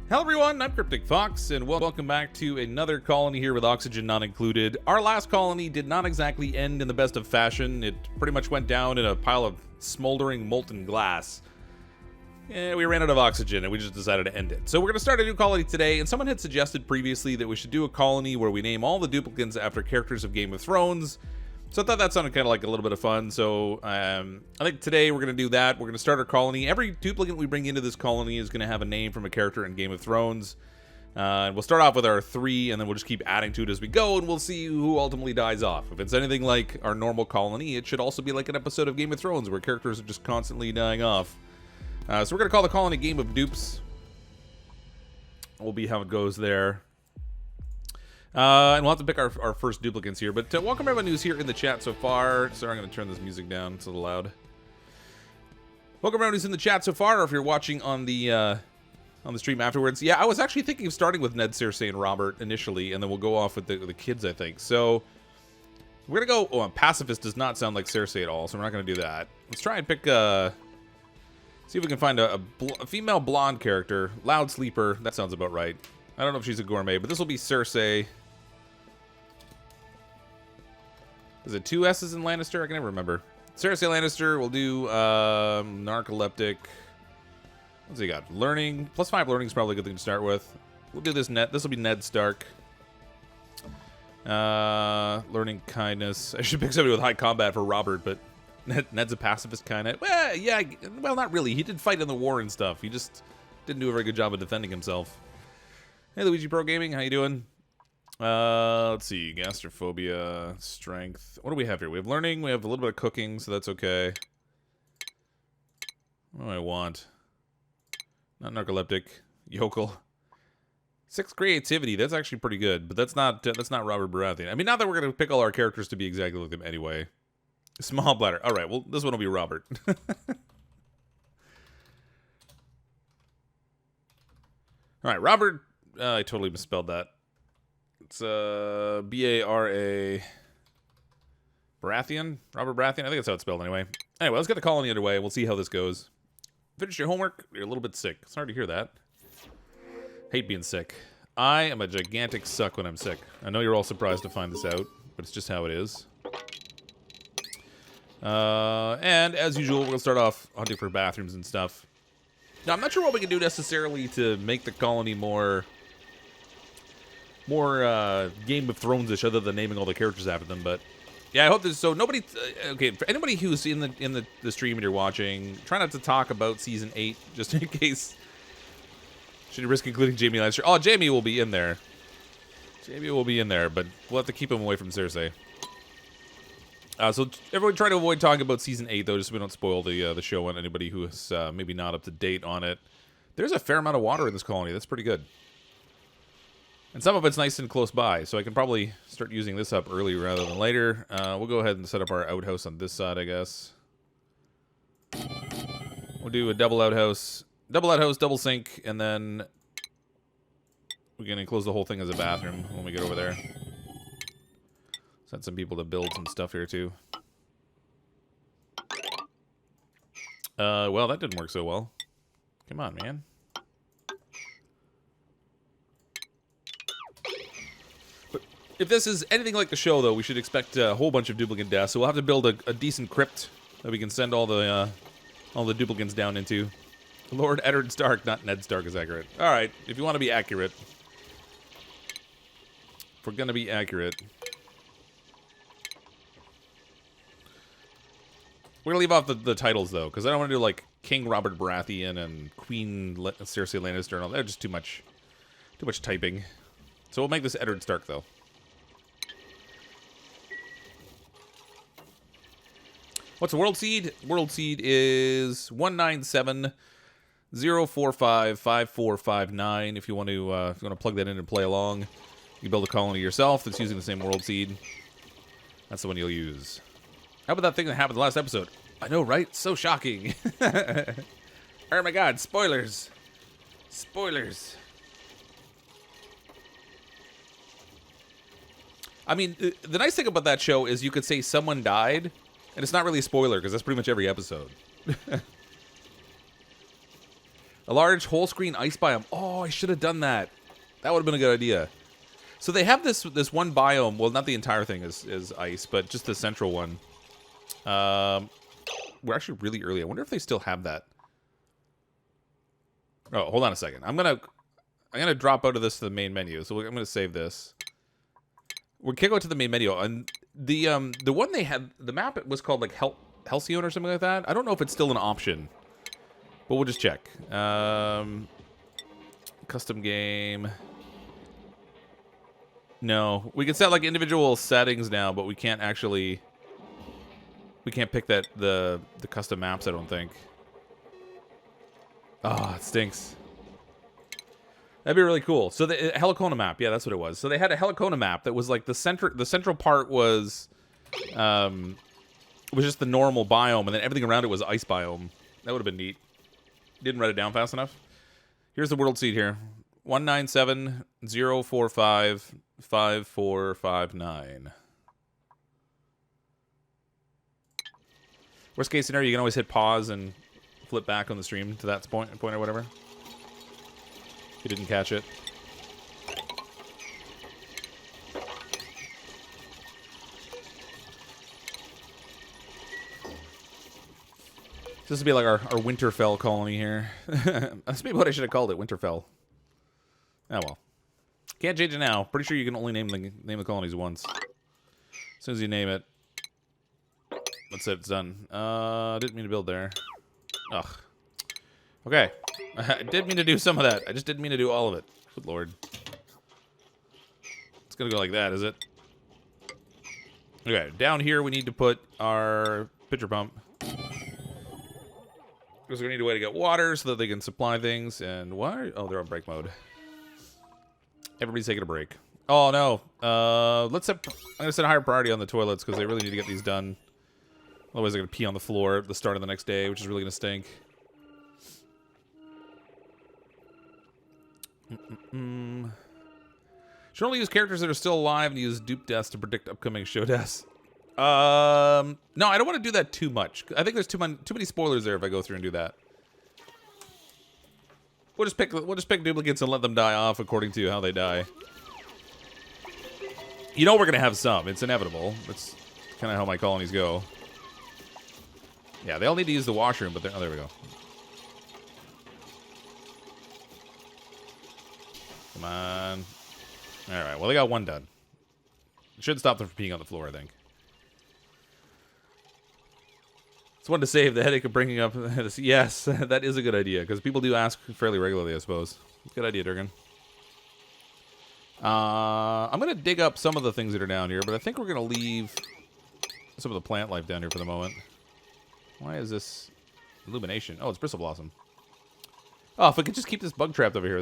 Hello everyone, I'm CrypticFox, and welcome back to another colony here with oxygen not included. Our last colony did not exactly end in the best of fashion. It pretty much went down in a pile of smoldering molten glass. Yeah, we ran out of oxygen and we just decided to end it. So we're going to start a new colony today, and someone had suggested previously that we should do a colony where we name all the duplicants after characters of Game of Thrones. So I thought that sounded kind of like a little bit of fun, so I think today we're going to do that. We're going to start our colony. Every duplicant we bring into this colony is going to have a name from a character in Game of Thrones. And we'll start off with our 3, and then we'll just keep adding to it as we go, and we'll see who ultimately dies off. If it's anything like our normal colony, it should also be like an episode of Game of Thrones where characters are just constantly dying off. So we're going to call the colony Game of Dupes. We'll be how it goes there. And we'll have to pick our first duplicants here. But welcome everyone who's here in the chat so far. Sorry, I'm going to turn this music down. It's a little loud. Welcome everyone who's in the chat so far, or if you're watching on the stream afterwards. Yeah, I was actually thinking of starting with Ned, Cersei, and Robert initially, and then we'll go off with the kids, I think. So we're going to go... Oh, Pacifist does not sound like Cersei at all, so we're not going to do that. Let's try and pick... see if we can find a female blonde character. Loud Sleeper. That sounds about right. I don't know if she's a gourmet, but this will be Cersei. Is it 2 S's in Lannister? I can never remember. Cersei Lannister. We'll do narcoleptic. What's he got? Learning. +5 learning is probably a good thing to start with. We'll do this Ned. This will be Ned Stark. Learning kindness. I should pick somebody with high combat for Robert, but Ned's a pacifist kind of. Well, yeah. Well, not really. He did fight in the war and stuff. He just didn't do a very good job of defending himself. Hey, Luigi Pro Gaming. How you doing? Let's see. Gastrophobia, strength. What do we have here? We have learning. We have a little bit of cooking, so that's okay. What do I want? Not narcoleptic. Yokel. 6 creativity. That's actually pretty good, but that's not Robert Baratheon. I mean, not that we're gonna pick all our characters to be exactly like them anyway. Small bladder. All right. Well, this one will be Robert. All right, Robert. I totally misspelled that. It's B-A-R-A... Baratheon? Robert Baratheon? I think that's how it's spelled anyway. Anyway, let's get the colony underway. We'll see how this goes. Finish your homework? You're a little bit sick. It's hard to hear that. Hate being sick. I am a gigantic suck when I'm sick. I know you're all surprised to find this out, but it's just how it is. And as usual, we'll start off hunting for bathrooms and stuff. Now, I'm not sure what we can do necessarily to make the colony more Game of Thrones-ish, other than naming all the characters after them. But yeah, I hope this. So nobody. Okay, for anybody who's in the stream and you're watching, try not to talk about season 8, just in case. Should you risk including Jaime Lannister? Oh, Jaime will be in there. Jaime will be in there, but we'll have to keep him away from Cersei. So everyone try to avoid talking about season 8, though, just so we don't spoil the show on anybody who is maybe not up to date on it. There's a fair amount of water in this colony. That's pretty good. And some of it's nice and close by, so I can probably start using this up early rather than later. We'll go ahead and set up our outhouse on this side, I guess. We'll do a double outhouse, double sink, and then we can enclose the whole thing as a bathroom when we get over there. Send some people to build some stuff here, too. Well, that didn't work so well. Come on, man. But if this is anything like the show, though, we should expect a whole bunch of duplicant deaths. So we'll have to build a decent crypt that we can send all the duplicants down into. Lord Eddard Stark, not Ned Stark, is accurate. All right, if you want to be accurate. If we're going to be accurate. We're going to leave off the titles, though, because I don't want to do, like, King Robert Baratheon and Queen Cersei Lannister and all that. They're just too much typing. So we'll make this Eddard Stark, though. What's the world seed? World seed is 197-045-5459. If you want to plug that in and play along, you can build a colony yourself that's using the same world seed. That's the one you'll use. How about that thing that happened in the last episode? I know, right? So shocking. Oh my god, spoilers. Spoilers. I mean, the nice thing about that show is you could say someone died, and it's not really a spoiler, because that's pretty much every episode. A large whole screen ice biome. Oh, I should have done that. That would have been a good idea. So they have this one biome. Well, not the entire thing is ice, but just the central one. We're actually really early. I wonder if they still have that. Oh, hold on a second. I'm gonna drop out of this to the main menu. So I'm gonna save this. We can't go to the main menu. And the one they had, the map was called like Halcyon or something like that. I don't know if it's still an option, but we'll just check. Custom game. No, we can set like individual settings now, but we can't actually. We can't pick the custom maps. I don't think. Oh, it stinks. That'd be really cool. So the Helicona map, yeah, that's what it was. So they had a Helicona map that was like the central part was just the normal biome, and then everything around it was ice biome. That would have been neat. Didn't write it down fast enough. Here's the world seed here: 197-045-5459. Worst case scenario, you can always hit pause and flip back on the stream to that point or whatever. If you didn't catch it. This would be like our Winterfell colony here. That's maybe what I should have called it, Winterfell. Oh well. Can't change it now. Pretty sure you can only name the colonies once. As soon as you name it. That's it, it's done. Didn't mean to build there. Ugh. Okay. I did mean to do some of that. I just didn't mean to do all of it. Good lord. It's gonna go like that, is it? Okay, down here we need to put our pitcher pump. Because we need a way to get water so that they can supply things. And why? Oh, they're on break mode. Everybody's taking a break. Oh no. I'm gonna set a higher priority on the toilets because they really need to get these done. Otherwise they're gonna pee on the floor at the start of the next day, which is really gonna stink. Should only use characters that are still alive and use dupe deaths to predict upcoming show deaths. No, I don't want to do that too much. I think there's too many spoilers there if I go through and do that. We'll just pick duplicates and let them die off according to how they die. You know we're gonna have some. It's inevitable. That's kind of how my colonies go. Yeah, they all need to use the washroom, but oh, there we go. Come on. All right. Well, they got one done. Should stop them from peeing on the floor, I think. It's one to save the headache of bringing up this. Yes, that is a good idea because people do ask fairly regularly, I suppose. Good idea, Durgan. I'm gonna dig up some of the things that are down here, but I think we're gonna leave some of the plant life down here for the moment. Why is this illumination? Oh, it's bristle blossom. Oh, if we could just keep this bug trapped over here,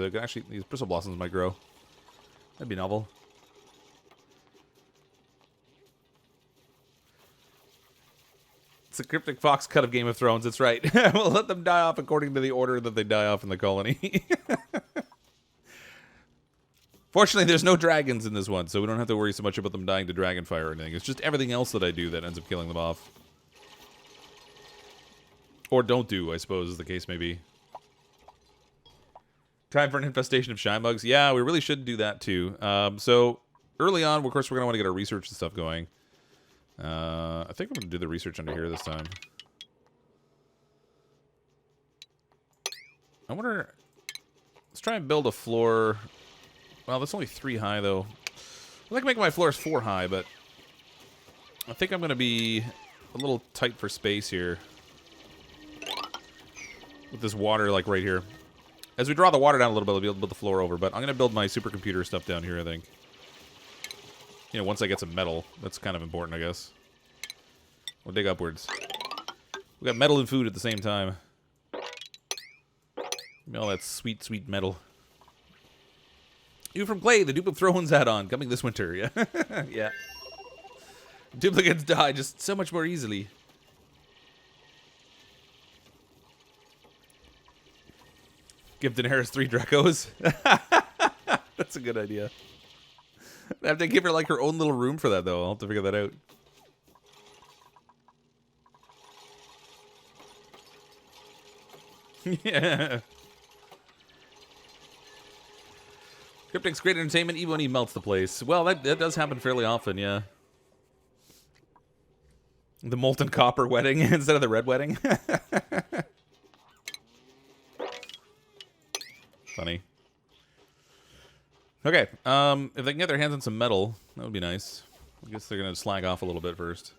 these bristle blossoms might grow. That'd be novel. It's a CrypticFox cut of Game of Thrones. That's right. We'll let them die off according to the order that they die off in the colony. Fortunately, there's no dragons in this one, so we don't have to worry so much about them dying to dragonfire or anything. It's just everything else that I do that ends up killing them off. Or don't do, I suppose, as the case may be. Time for an infestation of shine bugs. Yeah, we really should do that too. So early on, of course, we're gonna want to get our research and stuff going. I think I'm gonna do the research under here this time. I wonder. Let's try and build a floor. Well, that's only 3 high though. I'd like to make my floors 4 high, but I think I'm gonna be a little tight for space here with this water, like right here. As we draw the water down a little bit, I'll be able to build the floor over, but I'm going to build my supercomputer stuff down here, I think. You know, once I get some metal. That's kind of important, I guess. We'll dig upwards. We got metal and food at the same time. Give me all that sweet, sweet metal. You from Clay, the Dupe of Thrones add-on, coming this winter. Yeah. Yeah. Duplicates die just so much more easily. Give Daenerys 3 Dracos. That's a good idea. I have to give her like her own little room for that though. I'll have to figure that out. Yeah. Cryptic's great entertainment even when he melts the place. Well, that does happen fairly often, yeah. The molten copper wedding instead of the red wedding. Funny. Okay, if they can get their hands on some metal, that would be nice. I guess they're going to slag off a little bit first.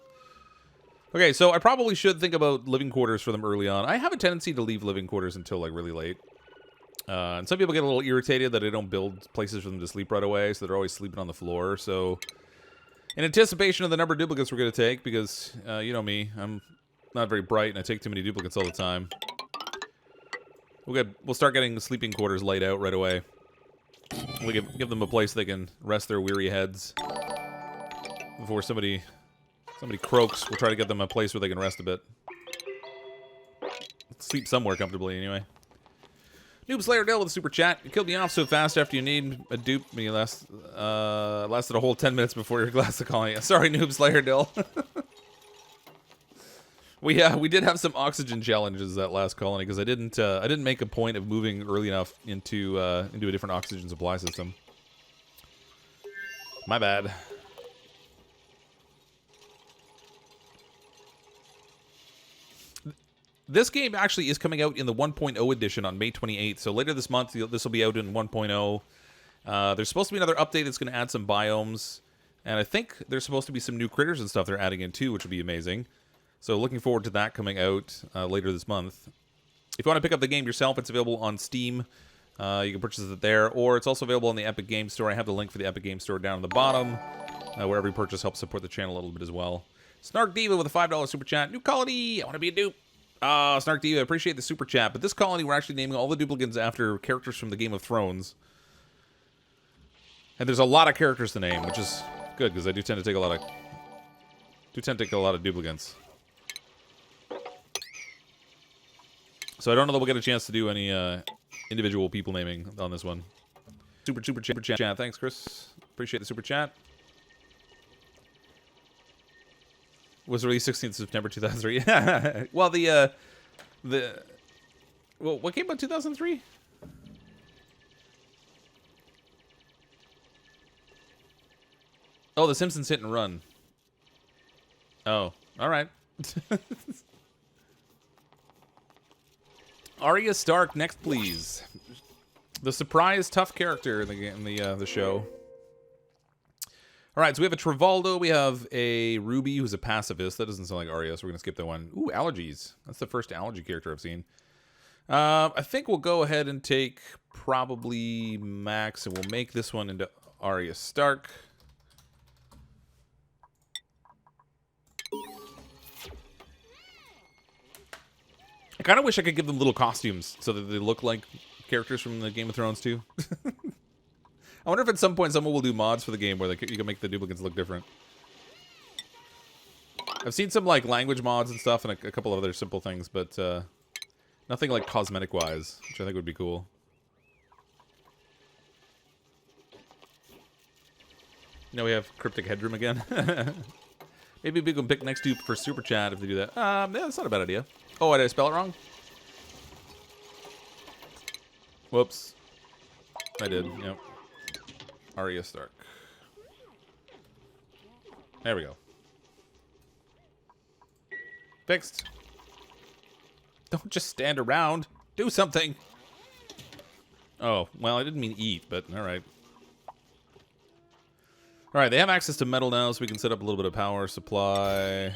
Okay, so I probably should think about living quarters for them early on. I have a tendency to leave living quarters until, like, really late. And some people get a little irritated that I don't build places for them to sleep right away, so they're always sleeping on the floor. So, in anticipation of the number of duplicates we're going to take, because, you know me, I'm not very bright and I take too many duplicates all the time. We'll start getting sleeping quarters laid out right away. We'll give them a place they can rest their weary heads. Before somebody croaks, we'll try to get them a place where they can rest a bit. Sleep somewhere comfortably, anyway. Noob Slayer Dill with a super chat. You killed me off so fast after you named a dupe me lasted a whole 10 minutes before your glass of calling. Sorry, Noob Slayer Dill. We did have some oxygen challenges that last colony because I didn't make a point of moving early enough into a different oxygen supply system. My bad. This game actually is coming out in the 1.0 edition on May 28th, so later this month this will be out in 1.0. There's supposed to be another update that's going to add some biomes, and I think there's supposed to be some new critters and stuff they're adding in too, which would be amazing. So looking forward to that coming out later this month. If you want to pick up the game yourself, it's available on Steam. You can purchase it there, or it's also available on the Epic Game Store. I have the link for the Epic Game Store down at the bottom, where every purchase helps support the channel a little bit as well. Snark Diva with a $5 super chat. New colony, I want to be a dupe. Snark Diva, I appreciate the super chat, but this colony we're actually naming all the duplicants after characters from the Game of Thrones. And there's a lot of characters to name, which is good, because I do tend to take a lot of duplicants. So I don't know that we'll get a chance to do any individual people naming on this one. Super chat. Thanks, Chris. Appreciate the super chat. Was released 16th September 2003. Well, well, what came out 2003? Oh, The Simpsons Hit and Run. Oh, all right. Arya Stark next, please. The surprise tough character in the show. All right, so we have a Trivaldo. We have a Ruby, who's a pacifist. That doesn't sound like Arya, so we're going to skip that one. Ooh, allergies. That's the first allergy character I've seen. I think we'll go ahead and take probably Max, and we'll make this one into Arya Stark. I kind of wish I could give them little costumes so that they look like characters from the Game of Thrones too. I wonder if at some point someone will do mods for the game where you can make the duplicates look different. I've seen some like language mods and stuff and a couple of other simple things, but nothing like cosmetic-wise, which I think would be cool. Now we have Cryptic Headroom again. Maybe we can pick next dupe for Super Chat if they do that. Yeah, that's not a bad idea. Oh, did I spell it wrong? Whoops. I did, yep. Arya Stark. There we go. Fixed. Don't just stand around. Do something. Oh, well, I didn't mean eat, but alright. Alright, they have access to metal now, so we can set up a little bit of power supply.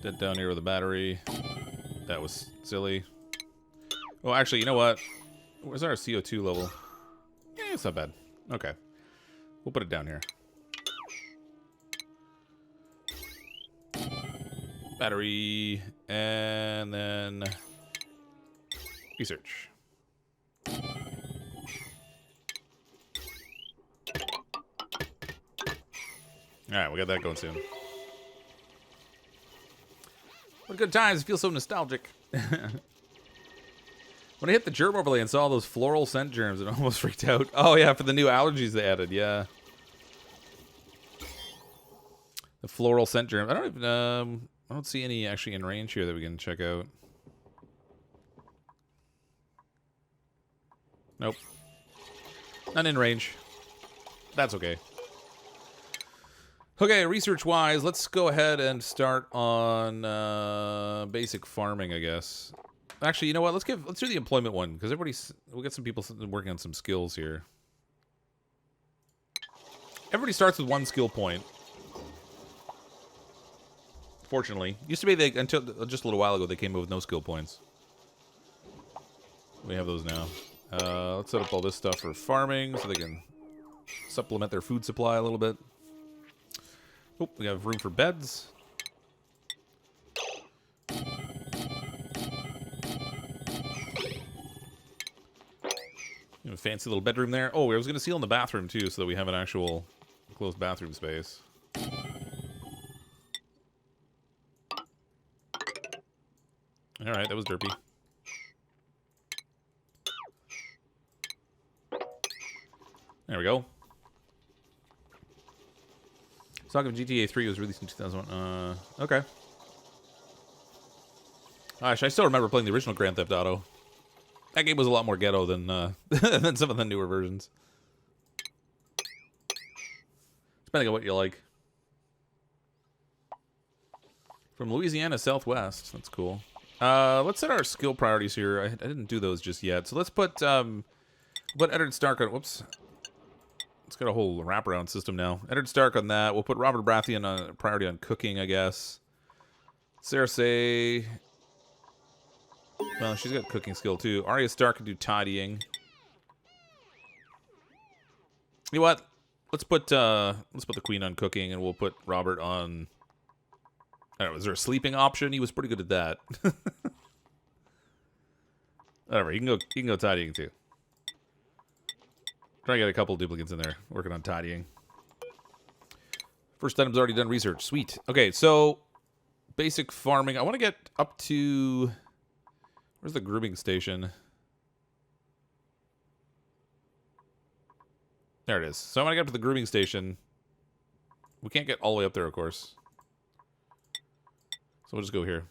Get down here with a battery. That was silly. Oh, actually, you know what? Where's our CO2 level? Yeah, it's not bad. Okay. We'll put it down here. Battery. And then research. Alright, we got that going soon. What good times. It feels so nostalgic. When I hit the germ overlay and saw those floral scent germs, it almost freaked out. Oh, yeah, for the new allergies they added, yeah. The floral scent germs. I don't see any actually in range here that we can check out. Not in range. That's okay. Okay, research-wise, let's go ahead and start on basic farming, I guess. Actually, you know what? Let's do the employment one because we'll get some people working on some skills here. Everybody starts with 1 skill point. Fortunately, used to be until just a little while ago they came up with no skill points. We have those now. Let's set up all this stuff for farming so they can supplement their food supply a little bit. Oh, we have room for beds. A fancy little bedroom there. Oh, I was going to seal in the bathroom too so that we have an actual closed bathroom space. Alright, that was derpy. There we go. Talking of GTA 3 was released in 2001. Okay. Gosh, I still remember playing the original Grand Theft Auto. That game was a lot more ghetto than than some of the newer versions. Depending on what you like. From Louisiana Southwest. That's cool. Let's set our skill priorities here. I didn't do those just yet. So let's put Eddard Stark on... Whoops. It's got a whole wraparound system now. Eddard Stark on that. We'll put Robert Baratheon on priority on cooking, I guess. Cersei... Well, she's got cooking skill too. Arya Stark can do tidying. You know what? Let's put the Queen on cooking, and we'll put Robert on... I don't know, is there a sleeping option? He was pretty good at that. Whatever, he can go tidying too. Try to get a couple of duplicants in there, working on tidying. First item's already done research. Sweet. Okay, so basic farming. I want to get up to... Where's the grooming station? There it is. So I want to get up to the grooming station. We can't get all the way up there, of course. So we'll just go here.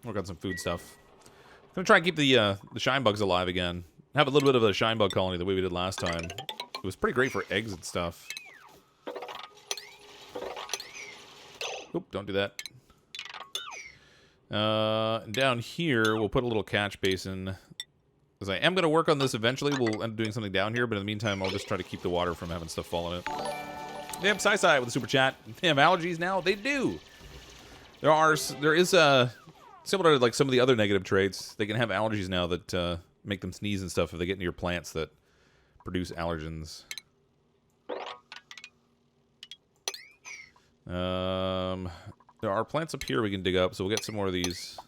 Work on some food stuff. I'm going to try and keep the shine bugs alive again. Have a little bit of a shine bug colony the way we did last time. It was pretty great for eggs and stuff. Oop, don't do that. Down here, we'll put a little catch basin. Because I am going to work on this eventually. We'll end up doing something down here, but in the meantime, I'll just try to keep the water from having stuff fall in it. Damn, Sai with a super chat. They have allergies now? They do! There is similar to like some of the other negative traits, they can have allergies now that make them sneeze and stuff if they get near plants that produce allergens. There are plants up here we can dig up, so we'll get some more of these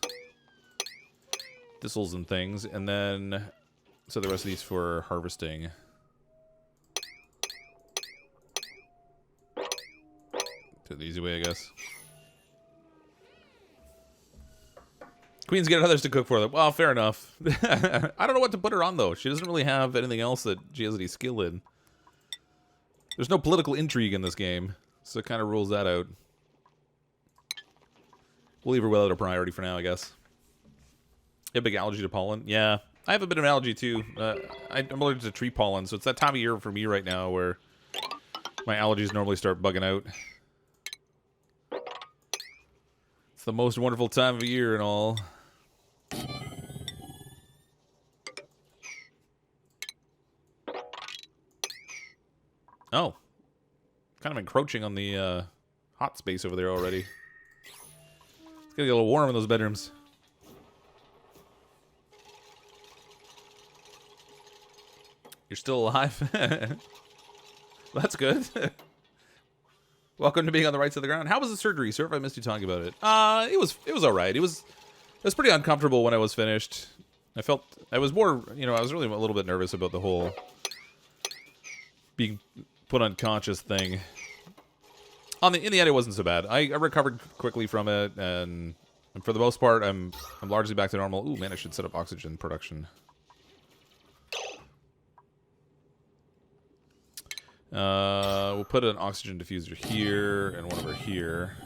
thistles and things, and then so the rest of these for harvesting. Do it the easy way, I guess. Queens get others to cook for them. Well, fair enough. I don't know what to put her on, though. She doesn't really have anything else that she has any skill in. There's no political intrigue in this game, so it kind of rules that out. We'll leave her without a priority for now, I guess. You have a big allergy to pollen? Yeah, I have a bit of an allergy, too. I'm allergic to tree pollen, so it's that time of year for me right now where my allergies normally start bugging out. It's the most wonderful time of year and all. Oh. Kind of encroaching on the hot space over there already. It's gonna get a little warm in those bedrooms. You're still alive? That's good. Welcome to being on the right side of the ground. How was the surgery, sir? If I missed you talking about it. It was alright. It was pretty uncomfortable when I was finished. I was more, I was really a little bit nervous about the whole being put unconscious thing. In the end, it wasn't so bad. I recovered quickly from it, and for the most part, I'm largely back to normal. Ooh, man, I should set up oxygen production. We'll put an oxygen diffuser here and one over here.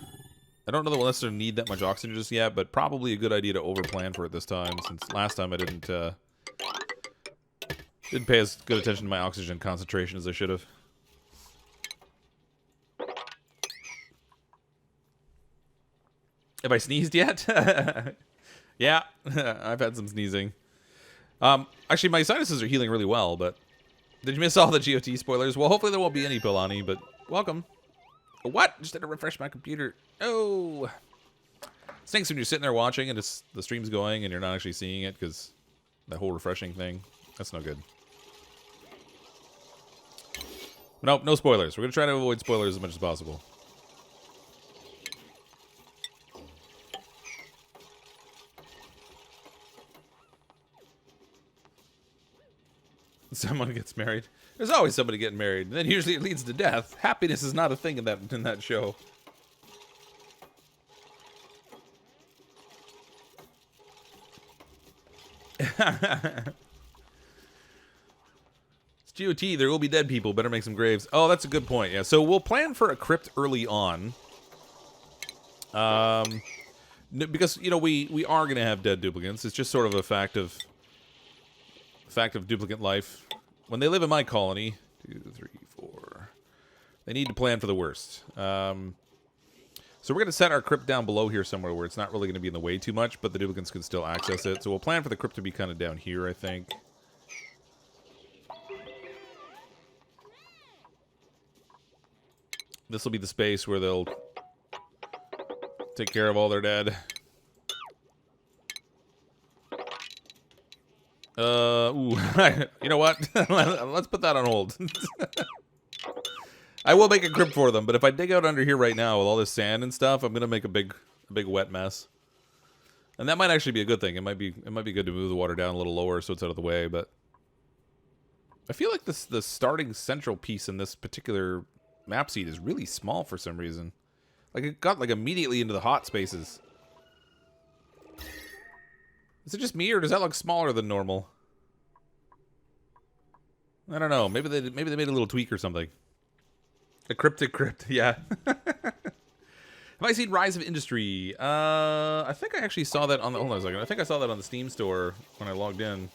I don't know that we'll necessarily need that much oxygen just yet, but probably a good idea to overplan for it this time, since last time I didn't Didn't pay as good attention to my oxygen concentration as I should have. Have I sneezed yet? Yeah, I've had some sneezing. Actually, my sinuses are healing really well, but... Did you miss all the GOT spoilers? Well, hopefully there won't be any, Pilani, but welcome. What? Just had to refresh my computer. Oh. Stinks when you're sitting there watching and the stream's going and you're not actually seeing it because that whole refreshing thing. That's no good. Nope, no spoilers. We're going to try to avoid spoilers as much as possible. Someone gets married. There's always somebody getting married, and then usually it leads to death. Happiness is not a thing in that show. It's GOT. There will be dead people. Better make some graves. Oh, that's a good point. Yeah. So we'll plan for a crypt early on. Because you know we are gonna have dead duplicants. It's just sort of a fact of duplicant life. When they live in my colony, 2, 3, 4, they need to plan for the worst. So we're going to set our crypt down below here somewhere where it's not really going to be in the way too much, but the duplicants can still access it. So we'll plan for the crypt to be kind of down here, I think. This will be the space where they'll take care of all their dead. Ooh, you know what? Let's put that on hold. I will make a crypt for them, but if I dig out under here right now with all this sand and stuff, I'm gonna make a big wet mess. And that might actually be a good thing. It might be good to move the water down a little lower so it's out of the way, but I feel like the starting central piece in this particular map seed is really small for some reason. Like it got like immediately into the hot spaces. Is it just me, or does that look smaller than normal? I don't know. Maybe they made a little tweak or something. A cryptic crypt, yeah. Have I seen Rise of Industry? I think I actually saw that on the... Hold on a second. I think I saw that on the Steam store when I logged in.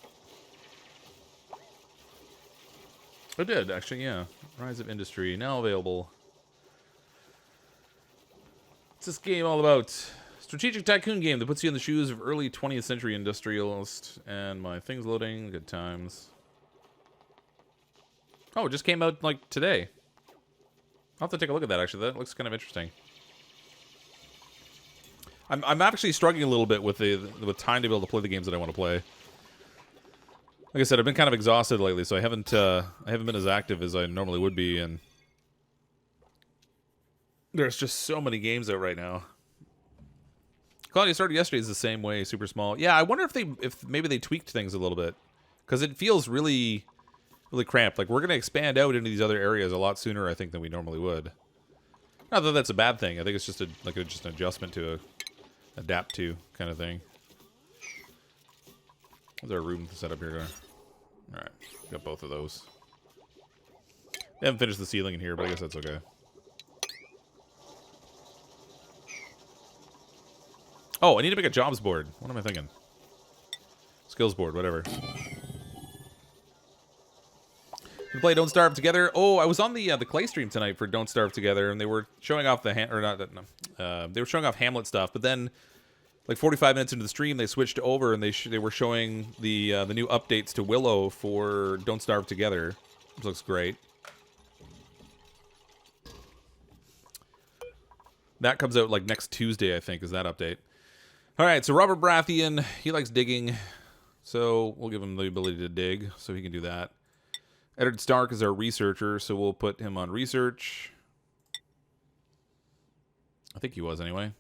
I did, actually, yeah. Rise of Industry, now available. What's this game all about? Strategic tycoon game that puts you in the shoes of early 20th century industrialist. And my thing's loading. Good times. Oh, it just came out, like, today. I'll have to take a look at that, actually. That looks kind of interesting. I'm actually struggling a little bit with time to be able to play the games that I want to play. Like I said, I've been kind of exhausted lately, so I haven't been as active as I normally would be, and there's just so many games out right now. Colony started yesterday is the same way, super small. Yeah, I wonder if maybe they tweaked things a little bit, because it feels really cramped. Like we're gonna expand out into these other areas a lot sooner, I think, than we normally would. Not that that's a bad thing. I think it's just just an adjustment to adapt to kind of thing. What's our room set up here? All right, got both of those. They haven't finished the ceiling in here, but I guess that's okay. Oh, I need to make a jobs board. What am I thinking? Skills board, whatever. We play Don't Starve Together. Oh, I was on the Clay stream tonight for Don't Starve Together, and they were showing off they were showing off Hamlet stuff. But then, like 45 minutes into the stream, they switched over and they were showing the new updates to Willow for Don't Starve Together, which looks great. That comes out like next Tuesday, I think, is that update. All right, so Robert Baratheon, he likes digging, so we'll give him the ability to dig, so he can do that. Eddard Stark is our researcher, so we'll put him on research. I think he was, anyway.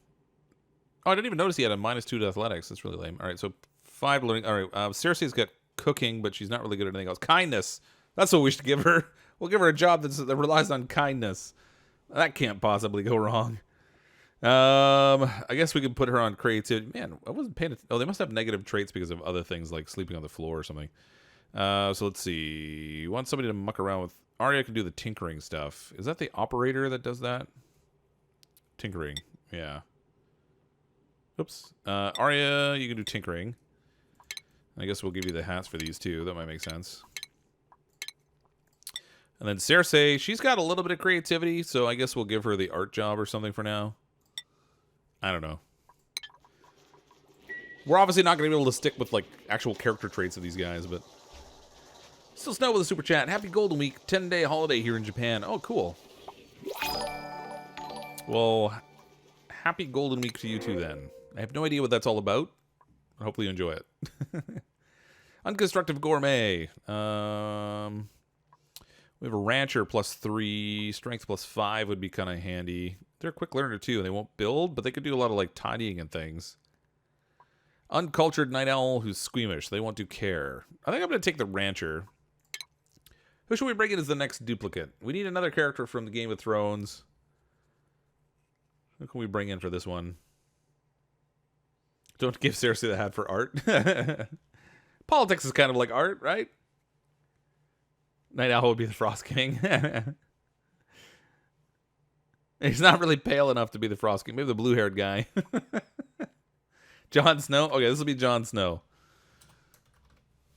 Oh, I didn't even notice he had a -2 to athletics. That's really lame. All right, so 5 learning. All right, Cersei's got cooking, but she's not really good at anything else. Kindness. That's what we should give her. We'll give her a job that relies on kindness. That can't possibly go wrong. I guess we could put her on creativity. Man, I wasn't paying attention. Oh, they must have negative traits because of other things like sleeping on the floor or something. So let's see. You want somebody to muck around with... Arya can do the tinkering stuff. Is that the operator that does that? Tinkering. Yeah. Oops. Arya, you can do tinkering. I guess we'll give you the hats for these two. That might make sense. And then Cersei, she's got a little bit of creativity, so I guess we'll give her the art job or something for now. I don't know. We're obviously not going to be able to stick with, like, actual character traits of these guys, but... Still Snow with a super chat. Happy Golden Week, 10-day holiday here in Japan. Oh, cool. Well, happy Golden Week to you too, then. I have no idea what that's all about. Hopefully you enjoy it. Unconstructive Gourmet. We have a Rancher +3. Strength +5 would be kind of handy. They're a quick learner, too. They won't build, but they could do a lot of, like, tidying and things. Uncultured Night Owl who's squeamish. They won't do care. I think I'm going to take the Rancher. Who should we bring in as the next duplicate? We need another character from the Game of Thrones. Who can we bring in for this one? Don't give Cersei the hat for art. Politics is kind of like art, right? Night Owl would be the Frost King. He's not really pale enough to be the Frost King. Maybe the blue-haired guy. Jon Snow? Okay, this will be Jon Snow.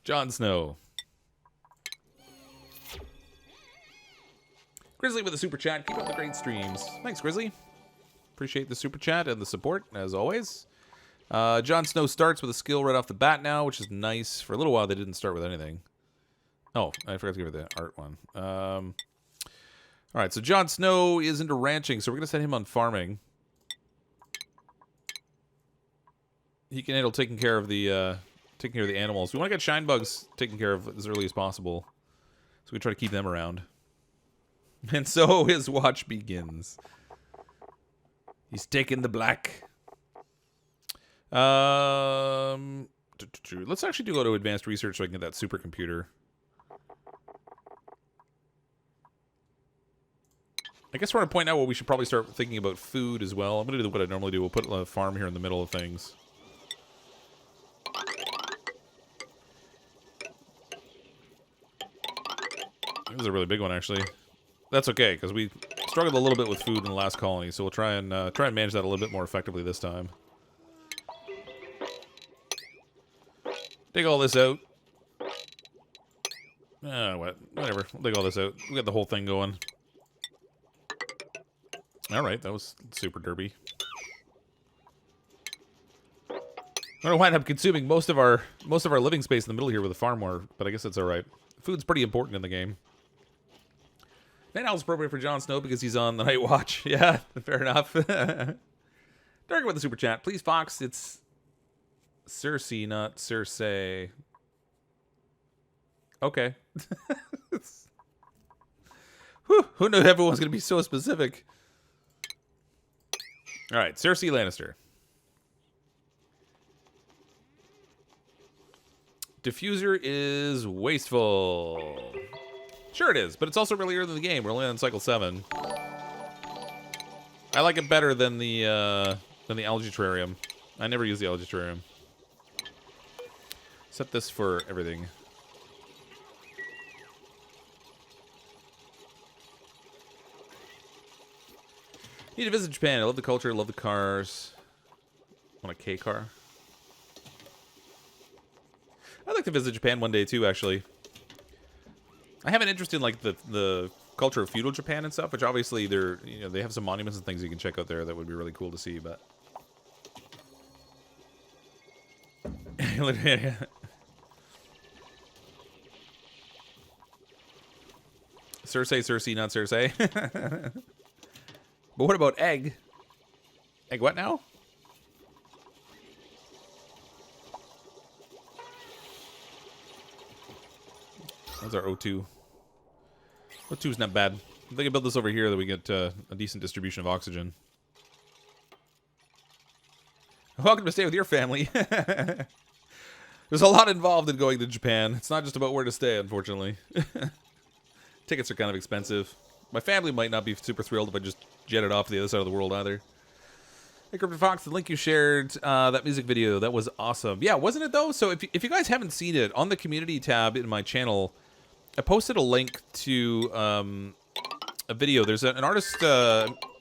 Jon Snow. Grizzly with a super chat. Keep up the great streams. Thanks, Grizzly. Appreciate the super chat and the support, as always. Jon Snow starts with a skill right off the bat now, which is nice. For a little while, they didn't start with anything. Oh, I forgot to give her the art one. All right, so Jon Snow is into ranching, so we're going to set him on farming. He can handle taking care of the animals. We want to get shine bugs taken care of as early as possible, so we try to keep them around. And so his watch begins. He's taking the black. Let's actually go to advanced research so I can get that supercomputer. I guess we're at a point now where we should probably start thinking about food as well. I'm going to do what I normally do. We'll put a farm here in the middle of things. This is a really big one, actually. That's okay, because we struggled a little bit with food in the last colony, so we'll try and manage that a little bit more effectively this time. Dig all this out. Whatever. We'll dig all this out. We got the whole thing going. All right, that was super derpy. I'm gonna wind up consuming most of our living space in the middle here with a farm war, but I guess that's all right. Food's pretty important in the game. Night Owl's appropriate for Jon Snow because he's on the Night Watch. Yeah, fair enough. Dark with the super chat. Please, Fox, it's Cersei, not Cersei. Okay. Whew, who knew everyone's going to be so specific? All right, Cersei Lannister. Diffuser is wasteful. Sure it is, but it's also really early in the game. We're only on cycle 7. I like it better than the algae terrarium. I never use the algae terrarium. Set this for everything. Need to visit Japan. I love the culture. I love the cars. Want a K car? I'd like to visit Japan one day too, actually. I have an interest in like the culture of feudal Japan and stuff, which obviously they have some monuments and things you can check out there that would be really cool to see, but Cersei, not Cersei. But what about egg? Egg what now? That's our O2. O2's not bad. I think I build this over here that we get a decent distribution of oxygen. Welcome to stay with your family. There's a lot involved in going to Japan. It's not just about where to stay, unfortunately. Tickets are kind of expensive. My family might not be super thrilled if I just jetted off to the other side of the world either. Hey, CrypticFox, the link you shared, that music video, that was awesome. Yeah, wasn't it though? So if you guys haven't seen it, on the community tab in my channel, I posted a link to a video. There's an artist,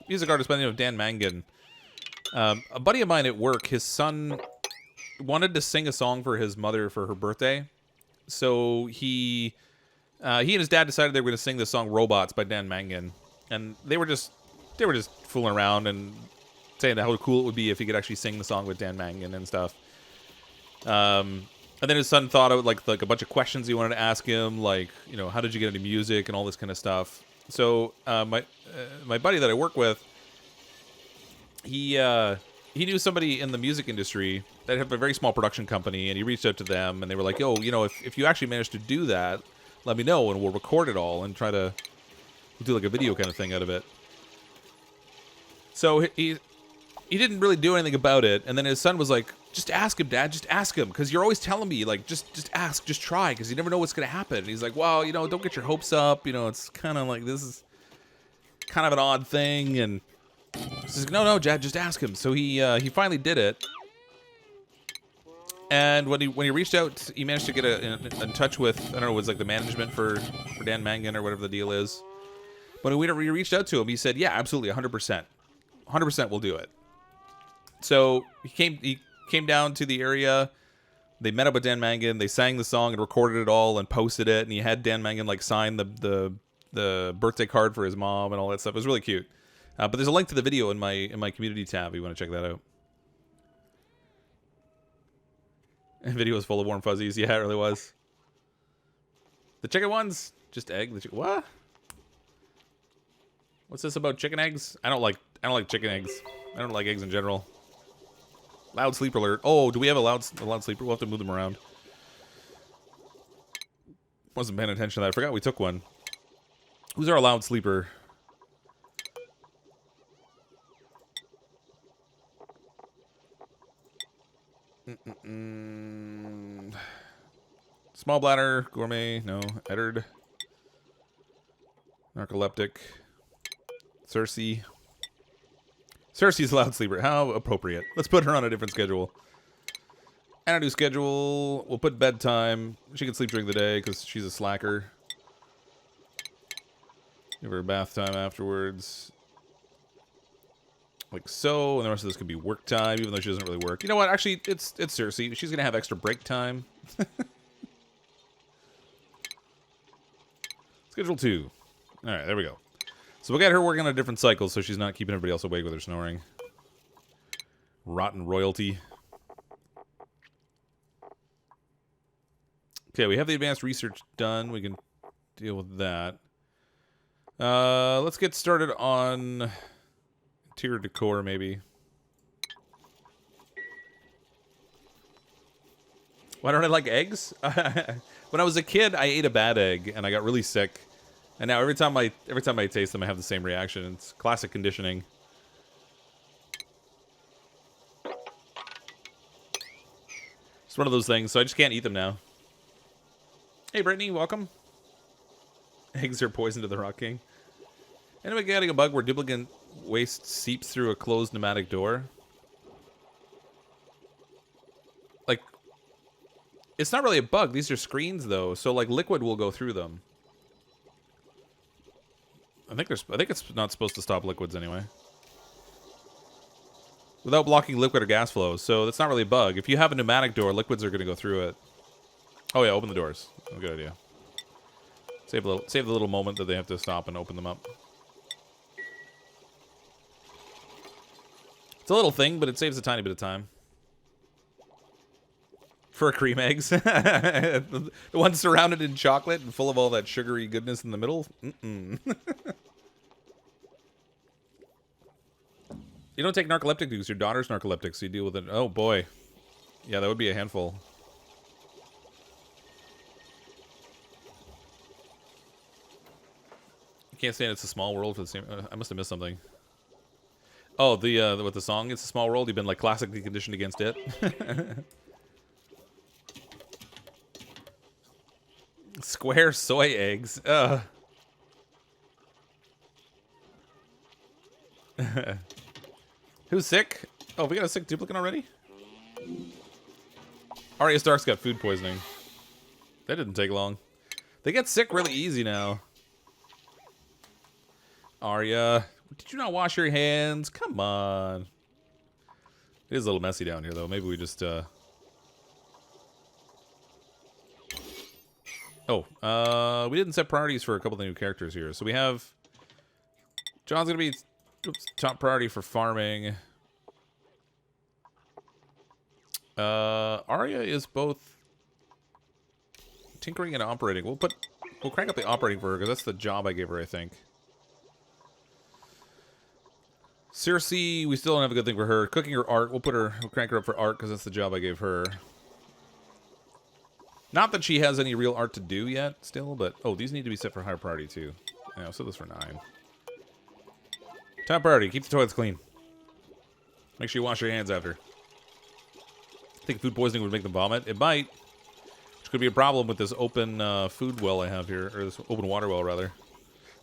music artist by the name of Dan Mangan. A buddy of mine at work, his son wanted to sing a song for his mother for her birthday. So he He and his dad decided they were going to sing the song "Robots" by Dan Mangan, and they were just fooling around and saying how cool it would be if he could actually sing the song with Dan Mangan and stuff. And then his son thought of like a bunch of questions he wanted to ask him, like, you know, how did you get into music and all this kind of stuff. So my buddy that I work with, he knew somebody in the music industry that had a very small production company, and he reached out to them, and they were like, "Yo, you know, if you actually manage to do that, let me know, and we'll record it all and try to do like a video kind of thing out of it." So he didn't really do anything about it, and then his son was like, "Just ask him, Dad. Just ask him, because you're always telling me, like, just ask, just try, because you never know what's gonna happen." And he's like, "Well, you know, don't get your hopes up. You know, it's kind of like this is kind of an odd thing." And he says, "No, Dad, just ask him." So he finally did it. And when he reached out, he managed to get in touch with, I don't know, it was like the management for Dan Mangan or whatever the deal is. But when we reached out to him, he said, "Yeah, absolutely, 100%. 100% we'll do it." So he came down to the area. They met up with Dan Mangan. They sang the song and recorded it all and posted it. And he had Dan Mangan like sign the birthday card for his mom and all that stuff. It was really cute. But there's a link to the video in my community tab if you want to check that out. And video was full of warm fuzzies. Yeah, it really was. The chicken ones, just egg. What? What's this about chicken eggs? I don't like chicken eggs. I don't like eggs in general. Loud sleeper alert. Oh, do we have a loud sleeper? We'll have to move them around. Wasn't paying attention to that. I forgot we took one. Who's our loud sleeper? Small bladder, gourmet, no. Eddard. Narcoleptic. Cersei. Cersei's a loud sleeper. How appropriate. Let's put her on a different schedule. And a new schedule. We'll put bedtime. She can sleep during the day because she's a slacker. Give her a bath time afterwards. Like so. And the rest of this could be work time, even though she doesn't really work. You know what? Actually, it's Cersei. She's going to have extra break time. Schedule 2. Alright, there we go. So we got her working on a different cycle so she's not keeping everybody else awake with her snoring. Rotten royalty. Okay, we have the advanced research done. We can deal with that. Let's get started on interior decor, maybe. Why don't I like eggs? When I was a kid, I ate a bad egg and I got really sick. And now every time I taste them, I have the same reaction. It's classic conditioning. It's one of those things, so I just can't eat them now. Hey, Brittany, welcome. Eggs are poison to the Rock King. Anybody getting a bug where duplicant waste seeps through a closed pneumatic door? Like, it's not really a bug. These are screens, though. So, like, liquid will go through them. I think it's not supposed to stop liquids anyway. Without blocking liquid or gas flow. So that's not really a bug. If you have a pneumatic door, liquids are going to go through it. Oh yeah, open the doors. Good idea. Save the little moment that they have to stop and open them up. It's a little thing, but it saves a tiny bit of time. For cream eggs. The ones surrounded in chocolate and full of all that sugary goodness in the middle. Mm-mm. You don't take narcoleptic because your daughter's narcoleptic, so you deal with it. Oh, boy. Yeah, that would be a handful. You can't stand It's a Small World for the same... I must have missed something. Oh, with the song It's a Small World, you've been, like, classically conditioned against it. Square soy eggs. Who's sick? Oh, we got a sick duplicant already? Arya Stark's got food poisoning. That didn't take long. They get sick really easy now. Arya, did you not wash your hands? Come on. It is a little messy down here, though. Maybe we just, Oh, we didn't set priorities for a couple of the new characters here. So we have... John's going to be top priority for farming. Arya is both tinkering and operating. We'll crank up the operating for her, because that's the job I gave her, I think. Circe, we still don't have a good thing for her. Cooking or art, we'll crank her up for art, because that's the job I gave her. Not that she has any real art to do yet, still, but... Oh, these need to be set for higher priority, too. Yeah, I'll set this for 9. Top priority, keep the toilets clean. Make sure you wash your hands after. Think food poisoning would make them vomit? It might. Which could be a problem with this open food well I have here. Or this open water well, rather.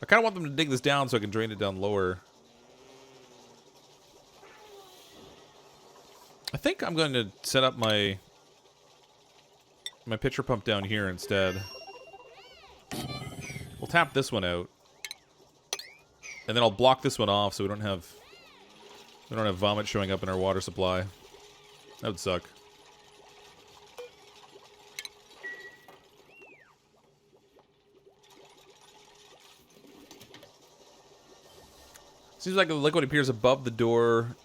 I kind of want them to dig this down so I can drain it down lower. I think I'm going to set up my pitcher pump down here instead. We'll tap this one out. And then I'll block this one off so we don't have vomit showing up in our water supply. That would suck. Seems like the liquid appears above the door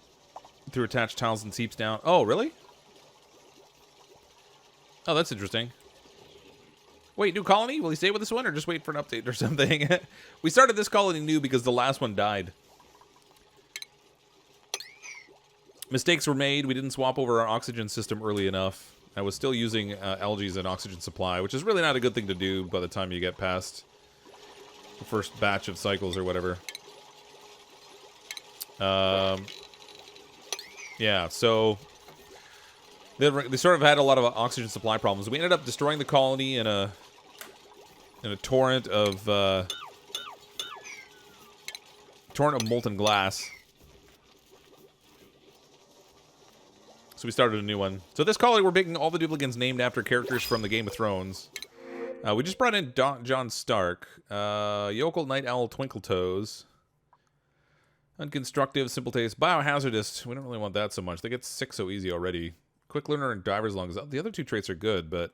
through attached tiles and seeps down. Oh, really? Oh, that's interesting. Wait, new colony? Will he stay with this one or just wait for an update or something? We started this colony new because the last one died. Mistakes were made. We didn't swap over our oxygen system early enough. I was still using algae as an oxygen supply, which is really not a good thing to do by the time you get past the first batch of cycles or whatever. Yeah, so they sort of had a lot of oxygen supply problems. We ended up destroying the colony in a torrent of molten glass. So we started a new one. So this colony, we're making all the duplicants named after characters from the Game of Thrones. We just brought in Jon Stark, Yokel, Night Owl, Twinkletoes, Unconstructive, Simple Taste, Biohazardist. We don't really want that so much. They get sick so easy already. Quick Learner and Diver's Lungs. The other two traits are good, but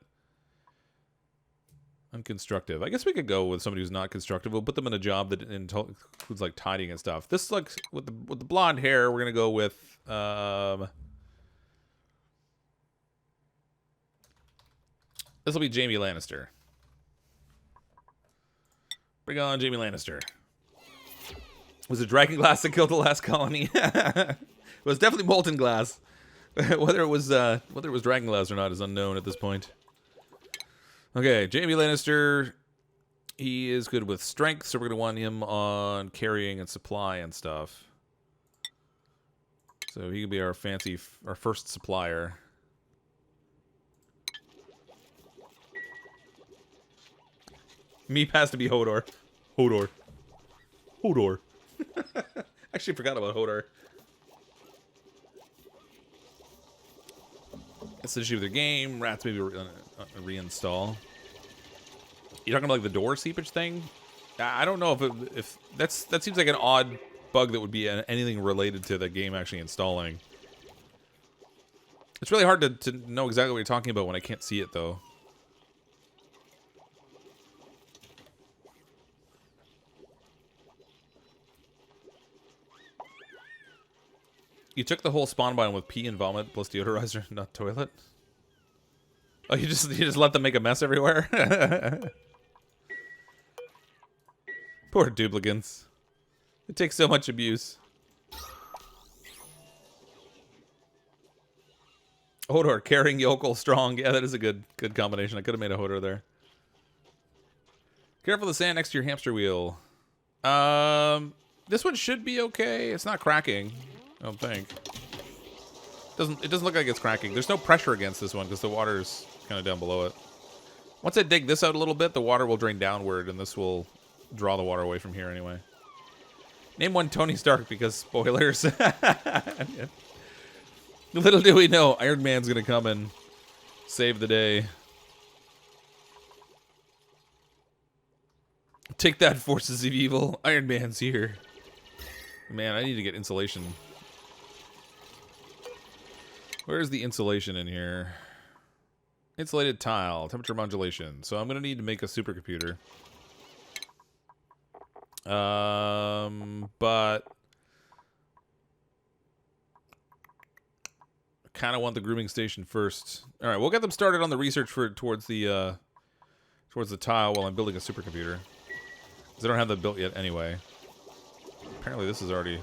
Unconstructive. I guess we could go with somebody who's not constructive. We'll put them in a job that includes like tidying and stuff. This like with the blonde hair, we're gonna go with this will be Jaime Lannister. Bring on Jaime Lannister. Was it dragon glass that killed the last colony? It was definitely molten glass. whether it was dragon glass or not is unknown at this point. Okay, Jaime Lannister. He is good with strength, so we're gonna want him on carrying and supply and stuff. So he could be our first supplier. Meep has to be Hodor. Hodor. Actually forgot about Hodor. Essentially with their game. Rats maybe reinstall. You talking about like the door seepage thing? I don't know if that seems like an odd bug that would be anything related to the game actually installing. It's really hard to know exactly what you're talking about when I can't see it though. You took the whole spawn biome with pee and vomit plus deodorizer, not toilet? Oh, you just let them make a mess everywhere? Poor duplicants. It takes so much abuse. Hodor, carrying Yokel, strong. Yeah, that is a good combination. I could have made a Hodor there. Careful of the sand next to your hamster wheel. This one should be okay. It's not cracking. I don't think. It doesn't look like it's cracking. There's no pressure against this one because the water's kind of down below it. Once I dig this out a little bit, the water will drain downward, and this will draw the water away from here anyway. Name one Tony Stark because spoilers. Little do we know, Iron Man's gonna come and save the day. Take that, forces of evil. Iron Man's here. Man, I need to get insulation. Where's the insulation in here? Insulated tile, temperature modulation. So I'm gonna need to make a supercomputer. But I kind of want the grooming station first. All right, we'll get them started on the research for towards the tile while I'm building a supercomputer. Because I don't have that built yet anyway. Apparently this is already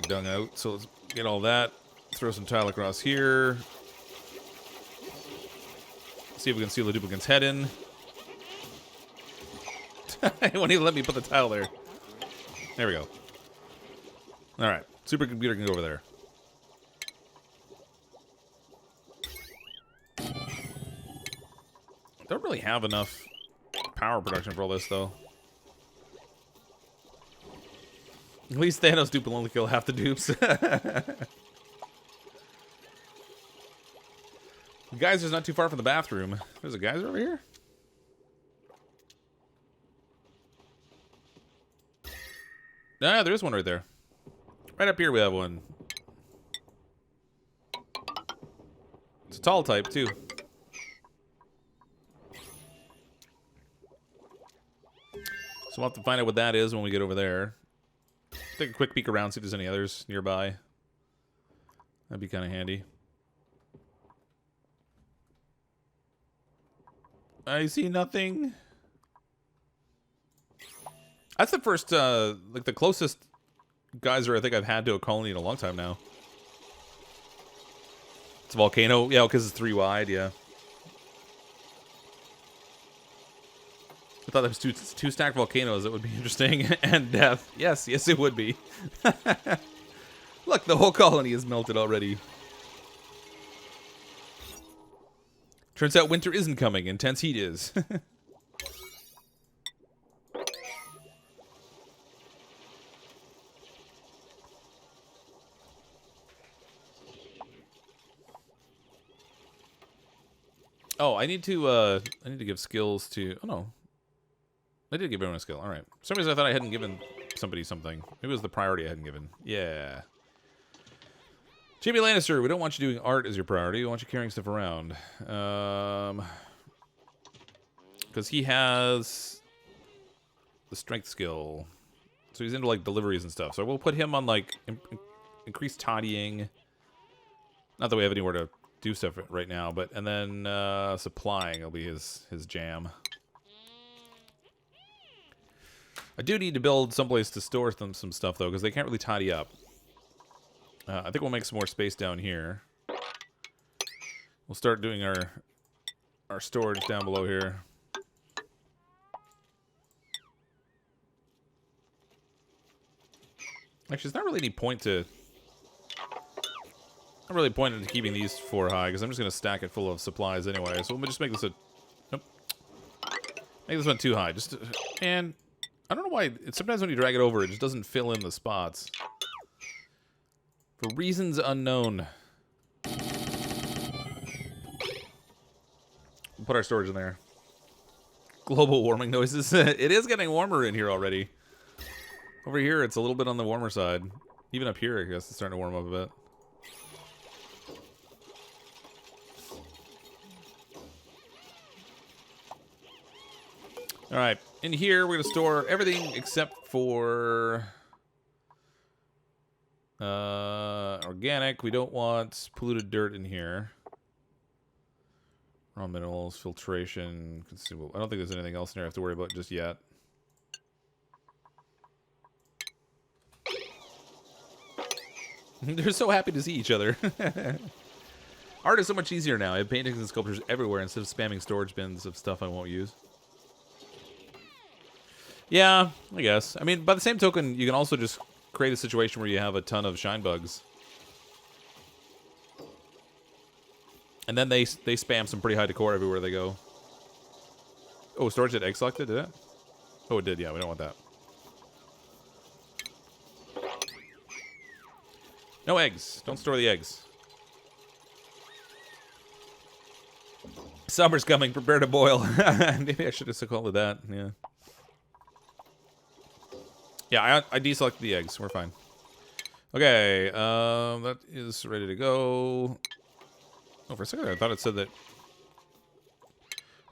dug out. So let's get all that. Throw some tile across here. See if we can seal the duplicant's head in. It won't even let me put the tile there. There we go. Alright. Supercomputer can go over there. Don't really have enough power production for all this, though. At least Thanos dupe will only kill half the dupes. The geyser's not too far from the bathroom. There's a geyser over here? Ah, there is one right there. Right up here we have one. It's a tall type, too. So we'll have to find out what that is when we get over there. Take a quick peek around, see if there's any others nearby. That'd be kind of handy. I see nothing. That's the first, like the closest geyser I think I've had to a colony in a long time now. It's a volcano. Yeah, because it's 3 wide, yeah. I thought there was two stacked volcanoes. That would be interesting. And death. Yes, it would be. Look, the whole colony is melted already. Turns out winter isn't coming. Intense heat is. Oh, I need to give skills to... Oh, no. I did give everyone a skill. All right. For some reason, I thought I hadn't given somebody something. Maybe it was the priority I hadn't given. Yeah. Jamie Lannister, we don't want you doing art as your priority. We want you carrying stuff around. Because he has the strength skill. So he's into, like, deliveries and stuff. So we'll put him on, like, increased tidying. Not that we have anywhere to do stuff right now, but... And then supplying will be his jam. I do need to build someplace to store some stuff, though, because they can't really tidy up. I think we'll make some more space down here. We'll start doing our storage down below here. Actually, there's not really any point to... Not really point into keeping these 4 high, because I'm just going to stack it full of supplies anyway. So we'll just make this a... Nope. Make this one too high. Just... And... I don't know why. Sometimes when you drag it over, it just doesn't fill in the spots. For reasons unknown. We'll put our storage in there. Global warming noises. It is getting warmer in here already. Over here, it's a little bit on the warmer side. Even up here, I guess, it's starting to warm up a bit. All right, in here we're gonna store everything except for organic. We don't want polluted dirt in here. Raw minerals, filtration, consumable. I don't think there's anything else in here I have to worry about just yet. They're so happy to see each other. Art is so much easier now. I have paintings and sculptures everywhere instead of spamming storage bins of stuff I won't use. Yeah, I guess. I mean, by the same token, you can also just create a situation where you have a ton of shine bugs. And then they spam some pretty high decor everywhere they go. Oh, storage did egg selected, did it? Oh, it did, yeah, we don't want that. No eggs. Don't store the eggs. Summer's coming, prepare to boil. Maybe I should have called it that, yeah. Yeah, I deselected the eggs. We're fine. Okay, that is ready to go. Oh, for a second I thought it said that.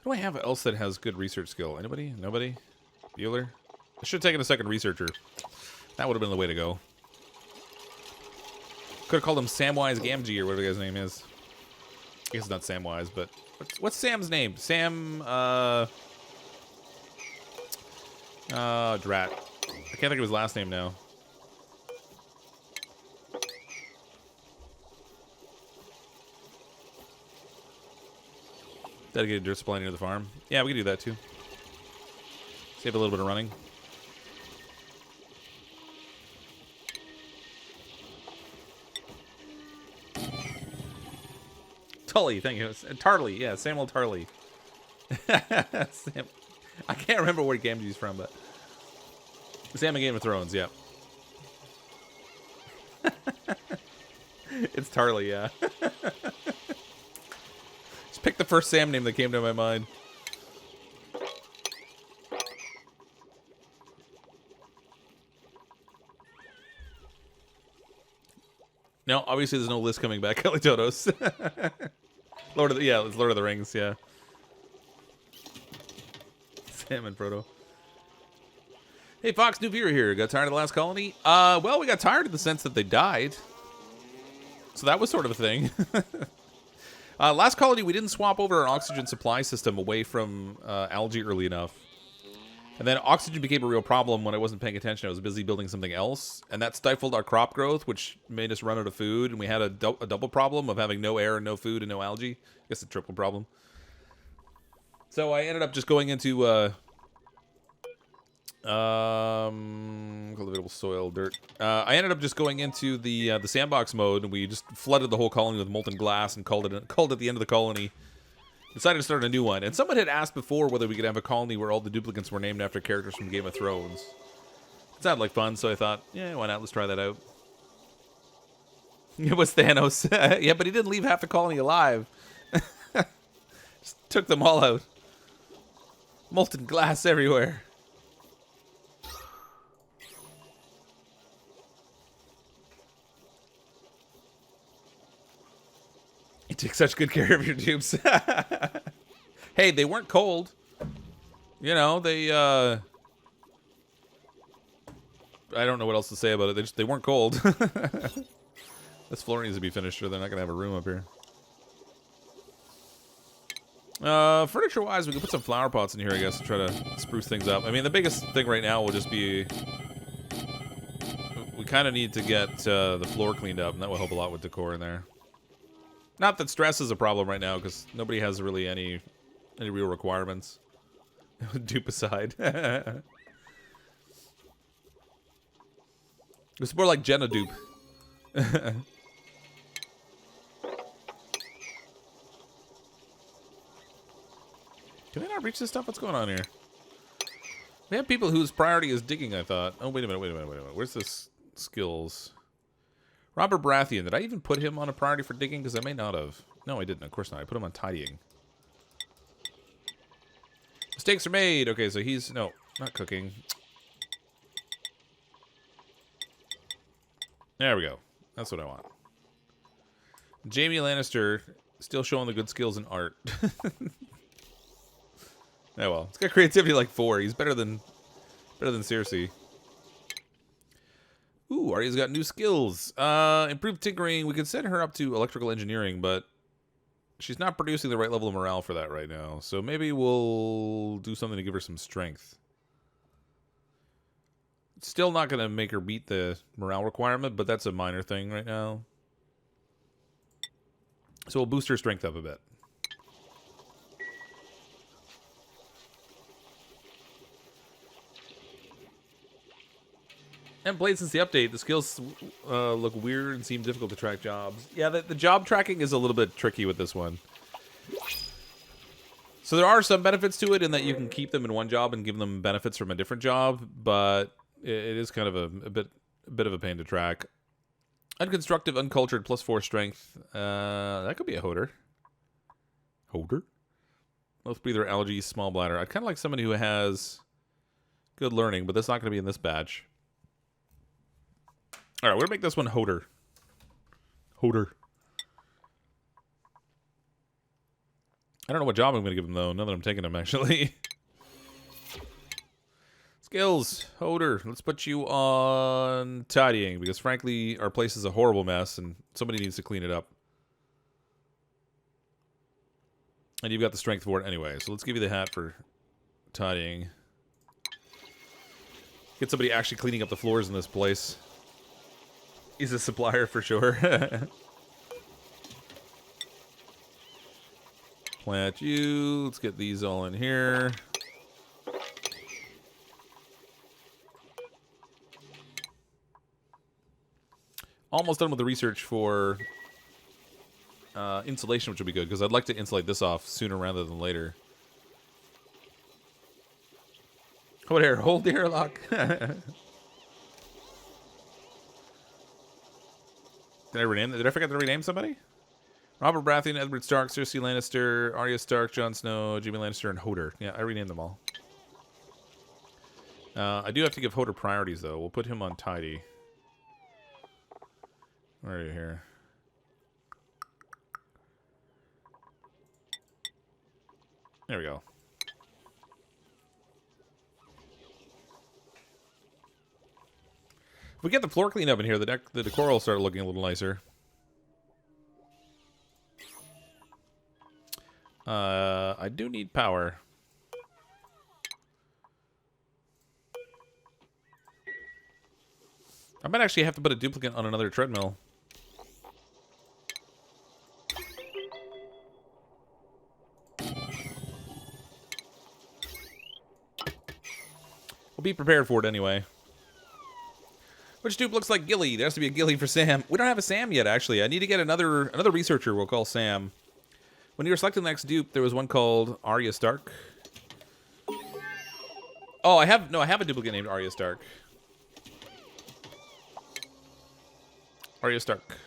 What do I have else that has good research skill? Anybody? Nobody? Bueller? I should have taken a second researcher. That would have been the way to go. Could have called him Samwise Gamgee or whatever the guy's name is. I guess it's not Samwise, but what's Sam's name? Sam, Drat. I can't think of his last name now. Dedicated dirt supply near the farm. Yeah, we can do that too. Save a little bit of running. Tully, thank you. Tarley, yeah, Samuel Tarley. Sam, I can't remember where Gamgee's from, but Sam in Game of Thrones, yeah. It's Tarley, yeah. Just pick the first Sam name that came to my mind. No, obviously there's no list coming back. Kelly Todos. It's Lord of the Rings, yeah. Sam and Frodo. Hey, Fox, new viewer here. Got tired of the last colony? Well, we got tired in the sense that they died. So that was sort of a thing. Last colony, we didn't swap over our oxygen supply system away from algae early enough. And then oxygen became a real problem when I wasn't paying attention. I was busy building something else. And that stifled our crop growth, which made us run out of food. And we had a double problem of having no air and no food and no algae. I guess a triple problem. So I ended up just going into cultivatable soil, dirt. I ended up just going into the sandbox mode, and we just flooded the whole colony with molten glass and called it the end of the colony. Decided to start a new one. And someone had asked before whether we could have a colony where all the duplicants were named after characters from Game of Thrones. It sounded like fun, so I thought, yeah, why not? Let's try that out. It was Thanos. Yeah, but he didn't leave half the colony alive. Just took them all out. Molten glass everywhere. You take such good care of your dupes. Hey, they weren't cold. You know, they, I don't know what else to say about it. They weren't cold. This floor needs to be finished or they're not going to have a room up here. Furniture-wise, we can put some flower pots in here, I guess, to try to spruce things up. I mean, the biggest thing right now will just be... We kind of need to get the floor cleaned up, and that will help a lot with decor in there. Not that stress is a problem right now, because nobody has really any real requirements. Dupe aside. It's more like Jenna Dupe. Can they not reach this stuff? What's going on here? We have people whose priority is digging, I thought. Oh, wait a minute. Where's this skills? Robert Baratheon. Did I even put him on a priority for digging? Because I may not have. No, I didn't. Of course not. I put him on tidying. Mistakes are made. Okay, so he's... No, not cooking. There we go. That's what I want. Jaime Lannister still showing the good skills in art. Oh well, it's got creativity like 4. He's better than Cersei. Ooh, Arya's got new skills. Improved tinkering. We could send her up to electrical engineering, but she's not producing the right level of morale for that right now. So maybe we'll do something to give her some strength. It's still not going to make her beat the morale requirement, but that's a minor thing right now. So we'll boost her strength up a bit. And played since the update, the skills look weird and seem difficult to track jobs. Yeah, the job tracking is a little bit tricky with this one. So there are some benefits to it in that you can keep them in one job and give them benefits from a different job, but it is kind of a bit of a pain to track. Unconstructive, uncultured, +4 strength. That could be a hoder. Hoder? Mouth breather, allergies, small bladder. I'd kind of like somebody who has good learning, but that's not going to be in this batch. All right, we're going to make this one hoder. Hoder. I don't know what job I'm going to give him, though, now that I'm taking him, actually. Skills. Hodor. Let's put you on tidying, because, frankly, our place is a horrible mess, and somebody needs to clean it up. And you've got the strength for it anyway, so let's give you the hat for tidying. Get somebody actually cleaning up the floors in this place. He's a supplier for sure. Plant you. Let's get these all in here. Almost done with the research for insulation, which would be good, because I'd like to insulate this off sooner rather than later. Hold here, hold the airlock. Did I forget to rename somebody? Robert Baratheon, Edward Stark, Cersei Lannister, Arya Stark, Jon Snow, Jaime Lannister, and Hodor. Yeah, I renamed them all. I do have to give Hodor priorities, though. We'll put him on tidy. Where are you here? There we go. If we get the floor cleaned up in here, the decor will start looking a little nicer. I do need power. I might actually have to put a duplicant on another treadmill. We'll be prepared for it anyway. Which dupe looks like Gilly? There has to be a Gilly for Sam. We don't have a Sam yet, actually. I need to get another researcher we'll call Sam. When you were selecting the next dupe, there was one called Arya Stark. Oh, I have a duplicate named Arya Stark. Arya Stark.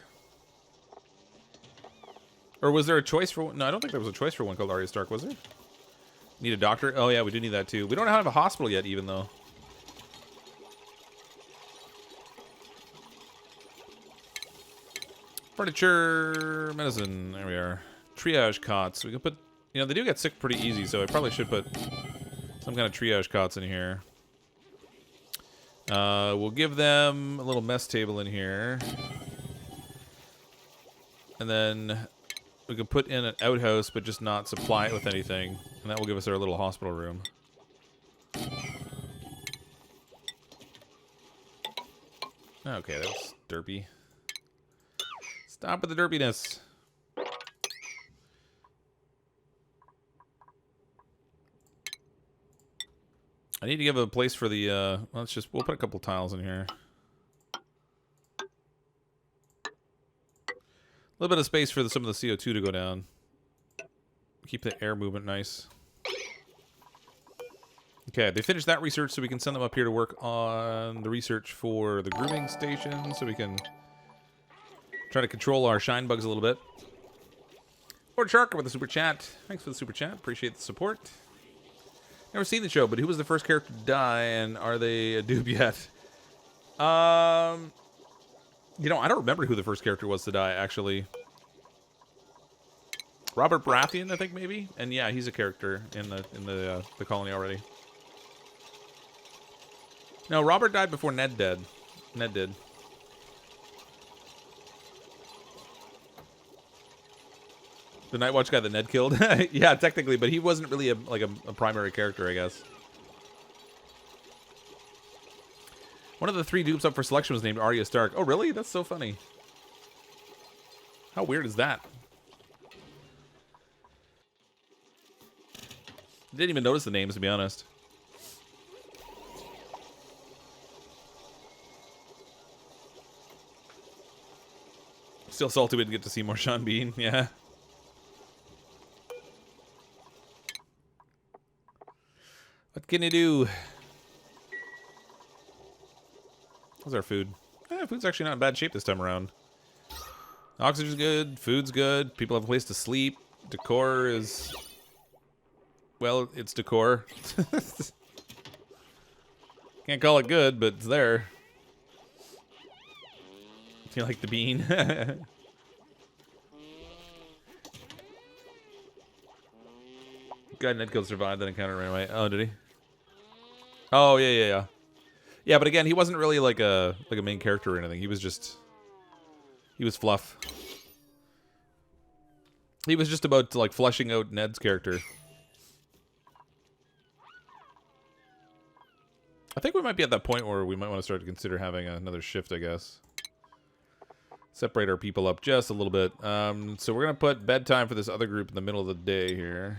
Or was there a choice for one? No, I don't think there was a choice for one called Arya Stark, was there? Need a doctor? Oh, yeah, we do need that, too. We don't have a hospital yet, even, though. Furniture, medicine. There we are. Triage cots. We can put... You know, they do get sick pretty easy, so I probably should put some kind of triage cots in here. We'll give them a little mess table in here. And then we can put in an outhouse, but just not supply it with anything. And that will give us our little hospital room. Okay, that was derpy. Stop with the derpiness. I need to give a place for the, we'll put a couple tiles in here. A little bit of space for some of the CO2 to go down. Keep the air movement nice. Okay, they finished that research, so we can send them up here to work on the research for the grooming station, so we can try to control our shine bugs a little bit. Lord Sharker with the super chat. Thanks for the super chat. Appreciate the support. Never seen the show, but who was the first character to die, and are they a dupe yet? You know, I don't remember who the first character was to die, actually. Robert Baratheon, I think, maybe? And yeah, he's a character in the colony already. No, Robert died before Ned did. Ned did. The Night Watch guy that Ned killed? Yeah, technically, but he wasn't really a primary character, I guess. One of the 3 dupes up for selection was named Arya Stark. Oh, really? That's so funny. How weird is that? Didn't even notice the names, to be honest. Still salty we didn't get to see more Sean Bean. Yeah. What can you do? How's our food? Food's actually not in bad shape this time around. Oxygen's good, food's good, people have a place to sleep, decor is... Well, it's decor. Can't call it good, but it's there. You like the bean? Guy Ned killed survived that encounter right away. Oh, did he? Oh, yeah. Yeah, but again, he wasn't really like a main character or anything. He was fluff. He was just about like fleshing out Ned's character. I think we might be at that point where we might want to start to consider having another shift, I guess. Separate our people up just a little bit. So we're going to put bedtime for this other group in the middle of the day here.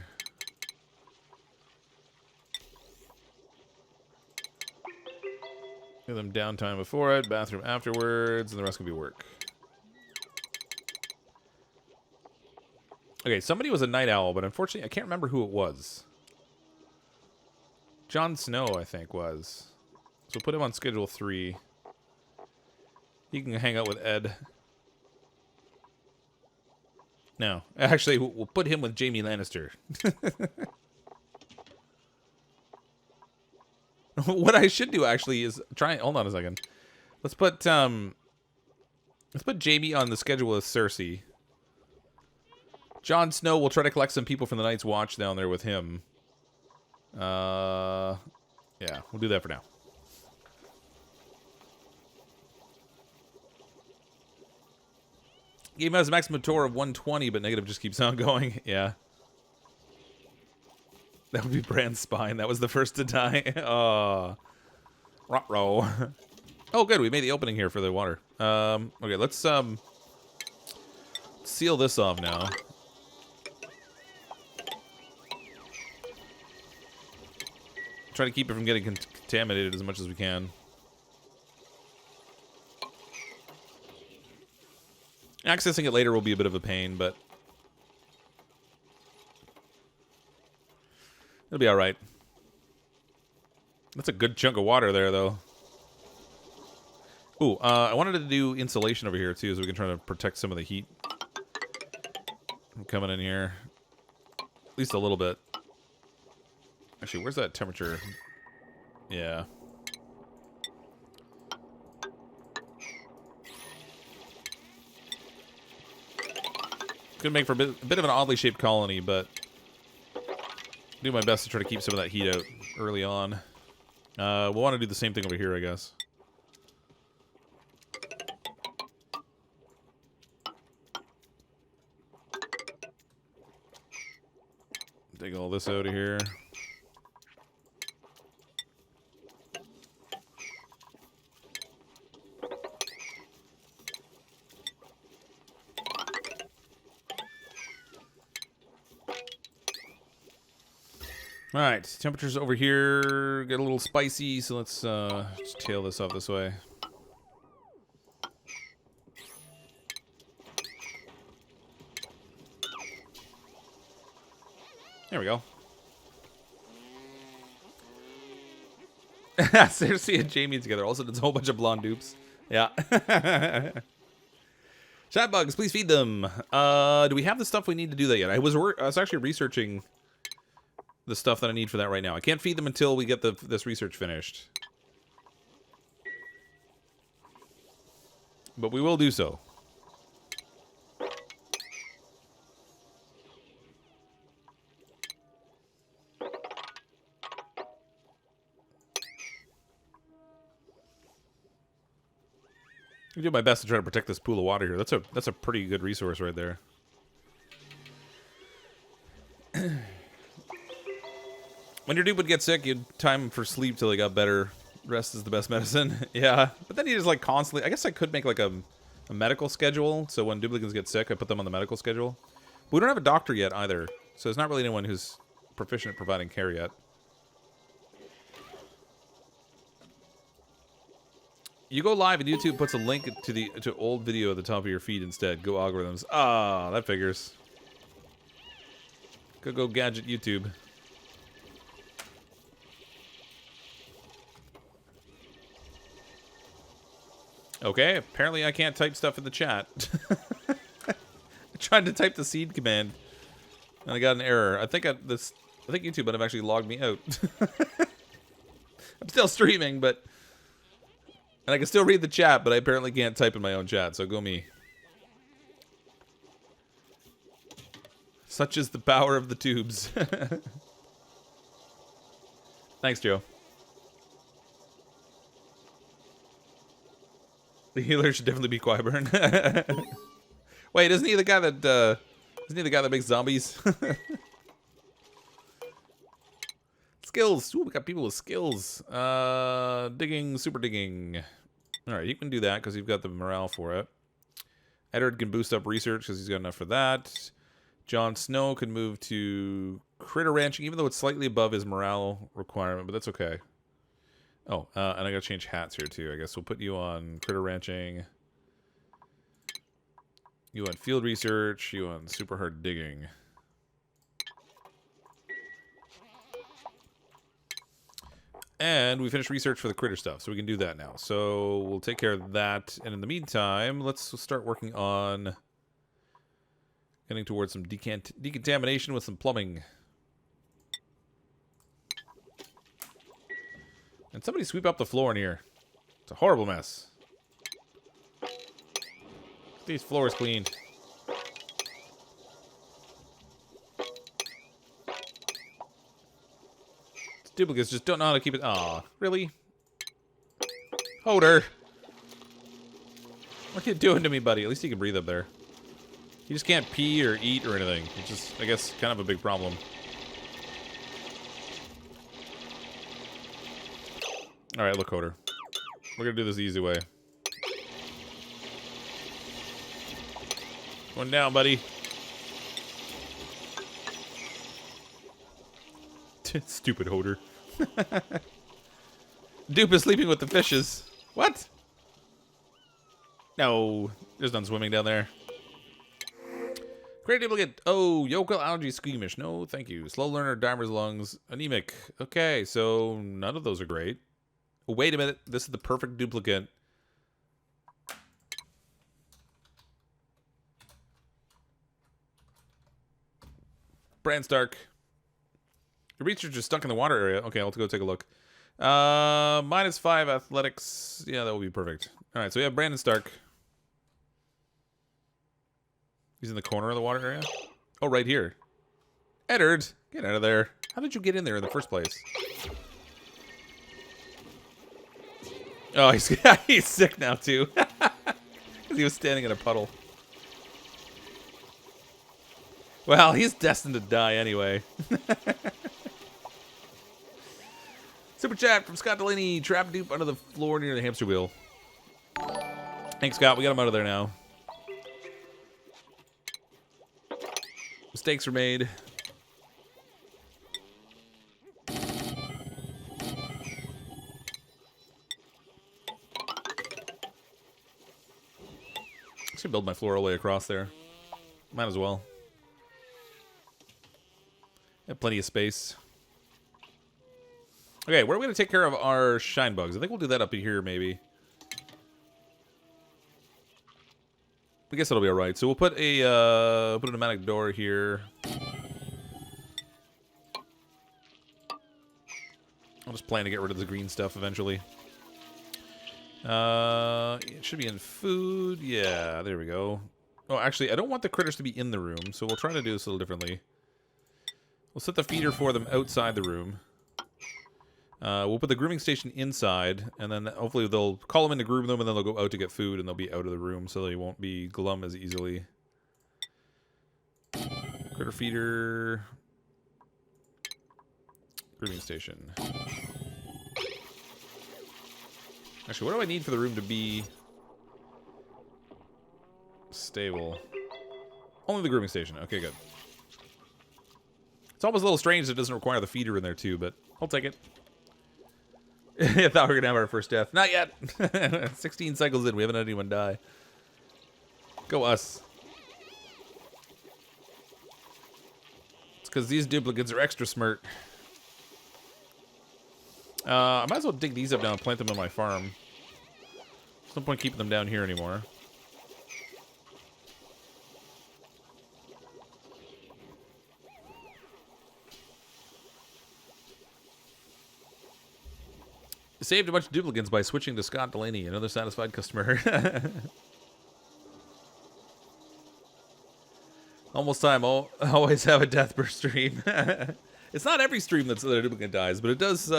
Give them downtime before it, bathroom afterwards, and the rest can be work. Okay, somebody was a night owl, but unfortunately I can't remember who it was. Jon Snow, I think, was. So put him on schedule 3. He can hang out with Ed. No, actually, we'll put him with Jaime Lannister. What I should do actually is try. Hold on a second. Let's put Jaime on the schedule with Cersei. Jon Snow will try to collect some people from the Night's Watch down there with him. Yeah, we'll do that for now. Game has a maximum tour of 120, but negative just keeps on going. Yeah. That would be Bran's spine. That was the first to die. Ruh-roh. Oh, good. We made the opening here for the water. Okay, let's seal this off now. Try to keep it from getting contaminated as much as we can. Accessing it later will be a bit of a pain, but it'll be alright. That's a good chunk of water there, though. Ooh, I wanted to do insulation over here, too, so we can try to protect some of the heat from coming in here. At least a little bit. Actually, where's that temperature? Yeah. Gonna make for a bit of an oddly shaped colony, but do my best to try to keep some of that heat out early on. We'll want to do the same thing over here, I guess. Take all this out of here. All right, temperatures over here get a little spicy, so let's just tail this off this way. There we go. Cersei and Jaime together. Also, there's a whole bunch of blonde dupes. Yeah. Chat bugs, please feed them. Do we have the stuff we need to do that yet? I was actually researching the stuff that I need for that right now. I can't feed them until we get this research finished. But we will do so. I do my best to try to protect this pool of water here. That's a pretty good resource right there. When your dude would get sick, you'd time for sleep till he got better. Rest is the best medicine. Yeah, but then you just like constantly. I guess I could make like a medical schedule. So when duplicants get sick, I put them on the medical schedule. But we don't have a doctor yet either, so there's not really anyone who's proficient at providing care yet. You go live and YouTube puts a link to old video at the top of your feed instead. Go algorithms. Ah, that figures. Go gadget YouTube. Okay, apparently I can't type stuff in the chat. I tried to type the seed command, and I got an error. I think YouTube might have actually logged me out. I'm still streaming, but and I can still read the chat, but I apparently can't type in my own chat. So go me. Such is the power of the tubes. Thanks, Joe. The healer should definitely be Qyburn. Wait, isn't he the guy that makes zombies? Skills. Ooh, we got people with skills. Digging, super digging. Alright, you can do that because you've got the morale for it. Eddard can boost up research because he's got enough for that. Jon Snow can move to critter ranching, even though it's slightly above his morale requirement, but that's okay. Oh, and I gotta change hats here too. I guess we'll put you on critter ranching. You on field research. You on super hard digging. And we finished research for the critter stuff, so we can do that now. So we'll take care of that. And in the meantime, let's start working on getting towards some decontamination with some plumbing. And somebody sweep up the floor in here. It's a horrible mess. Get these floors cleaned. Duplicates just don't know how to keep it. Aw, really? Hoder! What are you doing to me, buddy? At least you can breathe up there. You just can't pee or eat or anything. It's just, I guess, kind of a big problem. Alright, look, Hoder. We're gonna do this the easy way. Going down, buddy. Stupid Hoder. Dupe is sleeping with the fishes. What? No, there's none swimming down there. Great duplicate. Oh, yokel allergy squeamish. No, thank you. Slow learner, dimer's lungs, anemic. Okay, so none of those are great. Oh, wait a minute. This is the perfect duplicate. Bran Stark. Your research is stuck in the water area. Okay, I'll go take a look. -5 athletics. Yeah, that will be perfect. All right, so we have Brandon Stark. He's in the corner of the water area. Oh, right here. Eddard, get out of there. How did you get in there in the first place? Oh, he's sick now, too. Because he was standing in a puddle. Well, he's destined to die anyway. Super chat from Scott Delaney. Trap dupe under the floor near the hamster wheel. Thanks, Scott. We got him out of there now. Mistakes were made. I should build my floor all the way across there. Might as well. Have plenty of space. Okay, where are we going to take care of our shine bugs? I think we'll do that up here, maybe. I guess that'll be alright. So we'll put a pneumatic door here. I'll just plan to get rid of the green stuff eventually. It should be in food. Yeah, there we go. Oh, actually, I don't want the critters to be in the room, so we'll try to do this a little differently. We'll set the feeder for them outside the room. We'll put the grooming station inside, and then hopefully they'll call them in to groom them, and then they'll go out to get food, and they'll be out of the room, so they won't be glum as easily. Critter feeder. Grooming station. Actually, what do I need for the room to be stable? Only the grooming station. Okay, good. It's almost a little strange that it doesn't require the feeder in there, too, but I'll take it. I thought we were going to have our first death. Not yet. 16 cycles in. We haven't had anyone die. Go us. It's because these duplicates are extra smart. I might as well dig these up now and plant them on my farm. There's no point keeping them down here anymore. Saved a bunch of duplicants by switching to Scott Delaney, another satisfied customer. Almost time. I'll always have a death per stream. It's not every stream that a duplicant dies, but it does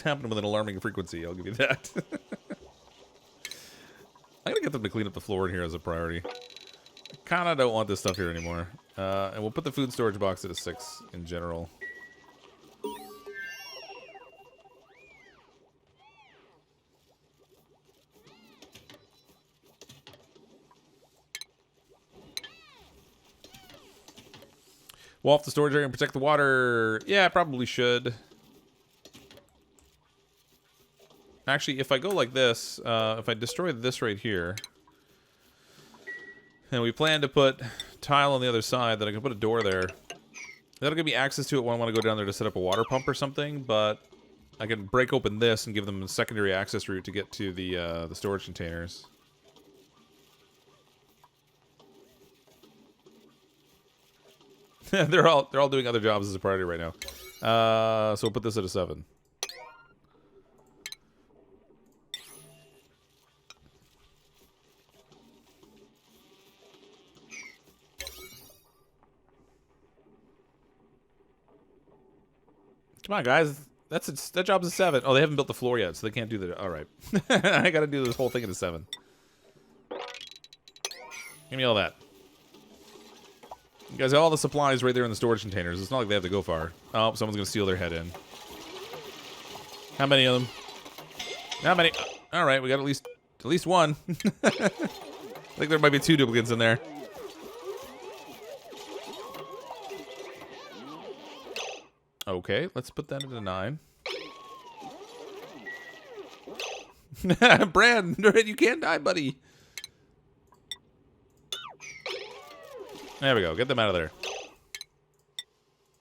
happen with an alarming frequency. I'll give you that. I'm gonna get them to clean up the floor in here as a priority. I kind of don't want this stuff here anymore. And we'll put the food storage box at a 6 in general. Wall off the storage area and protect the water. Yeah, I probably should. Actually, if I go like this, if I destroy this right here, and we plan to put tile on the other side, then I can put a door there. That'll give me access to it when I want to go down there to set up a water pump or something, but I can break open this and give them a secondary access route to get to the storage containers. they're all doing other jobs as a priority right now. So we'll put this at a 7. Come on, guys. That job's a 7. Oh, they haven't built the floor yet, so they can't do that. All right. I got to do this whole thing at a 7. Give me all that. You guys have all the supplies right there in the storage containers. It's not like they have to go far. Oh, someone's going to steal their head in. How many of them? How many? All right, we got at least one. I think there might be 2 duplicates in there. Okay, let's put that at a 9. Brad, you can't die, buddy. There we go. Get them out of there.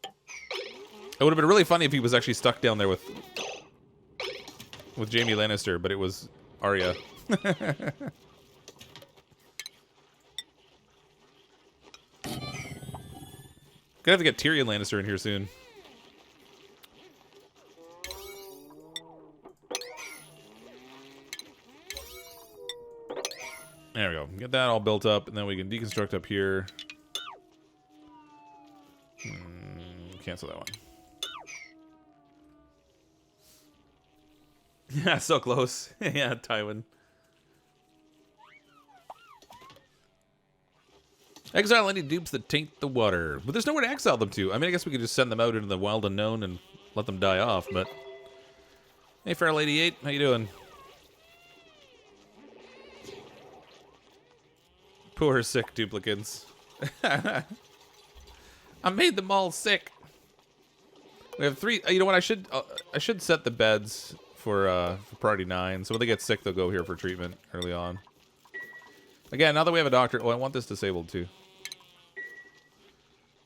It would have been really funny if he was actually stuck down there with Jaime Lannister, but it was Arya. Gonna have to get Tyrion Lannister in here soon. There we go. Get that all built up, and then we can deconstruct up here. Cancel that one. Yeah, so close. Yeah, Tywin. Exile any dupes that taint the water. But there's nowhere to exile them to. I mean, I guess we could just send them out into the wild unknown and let them die off, but... Hey, Fair Lady 8, how you doing? Poor sick duplicants. I made them all sick. We have 3. You know what? I should set the beds for priority 9. So when they get sick, they'll go here for treatment early on. Again, now that we have a doctor. Oh, I want this disabled too. I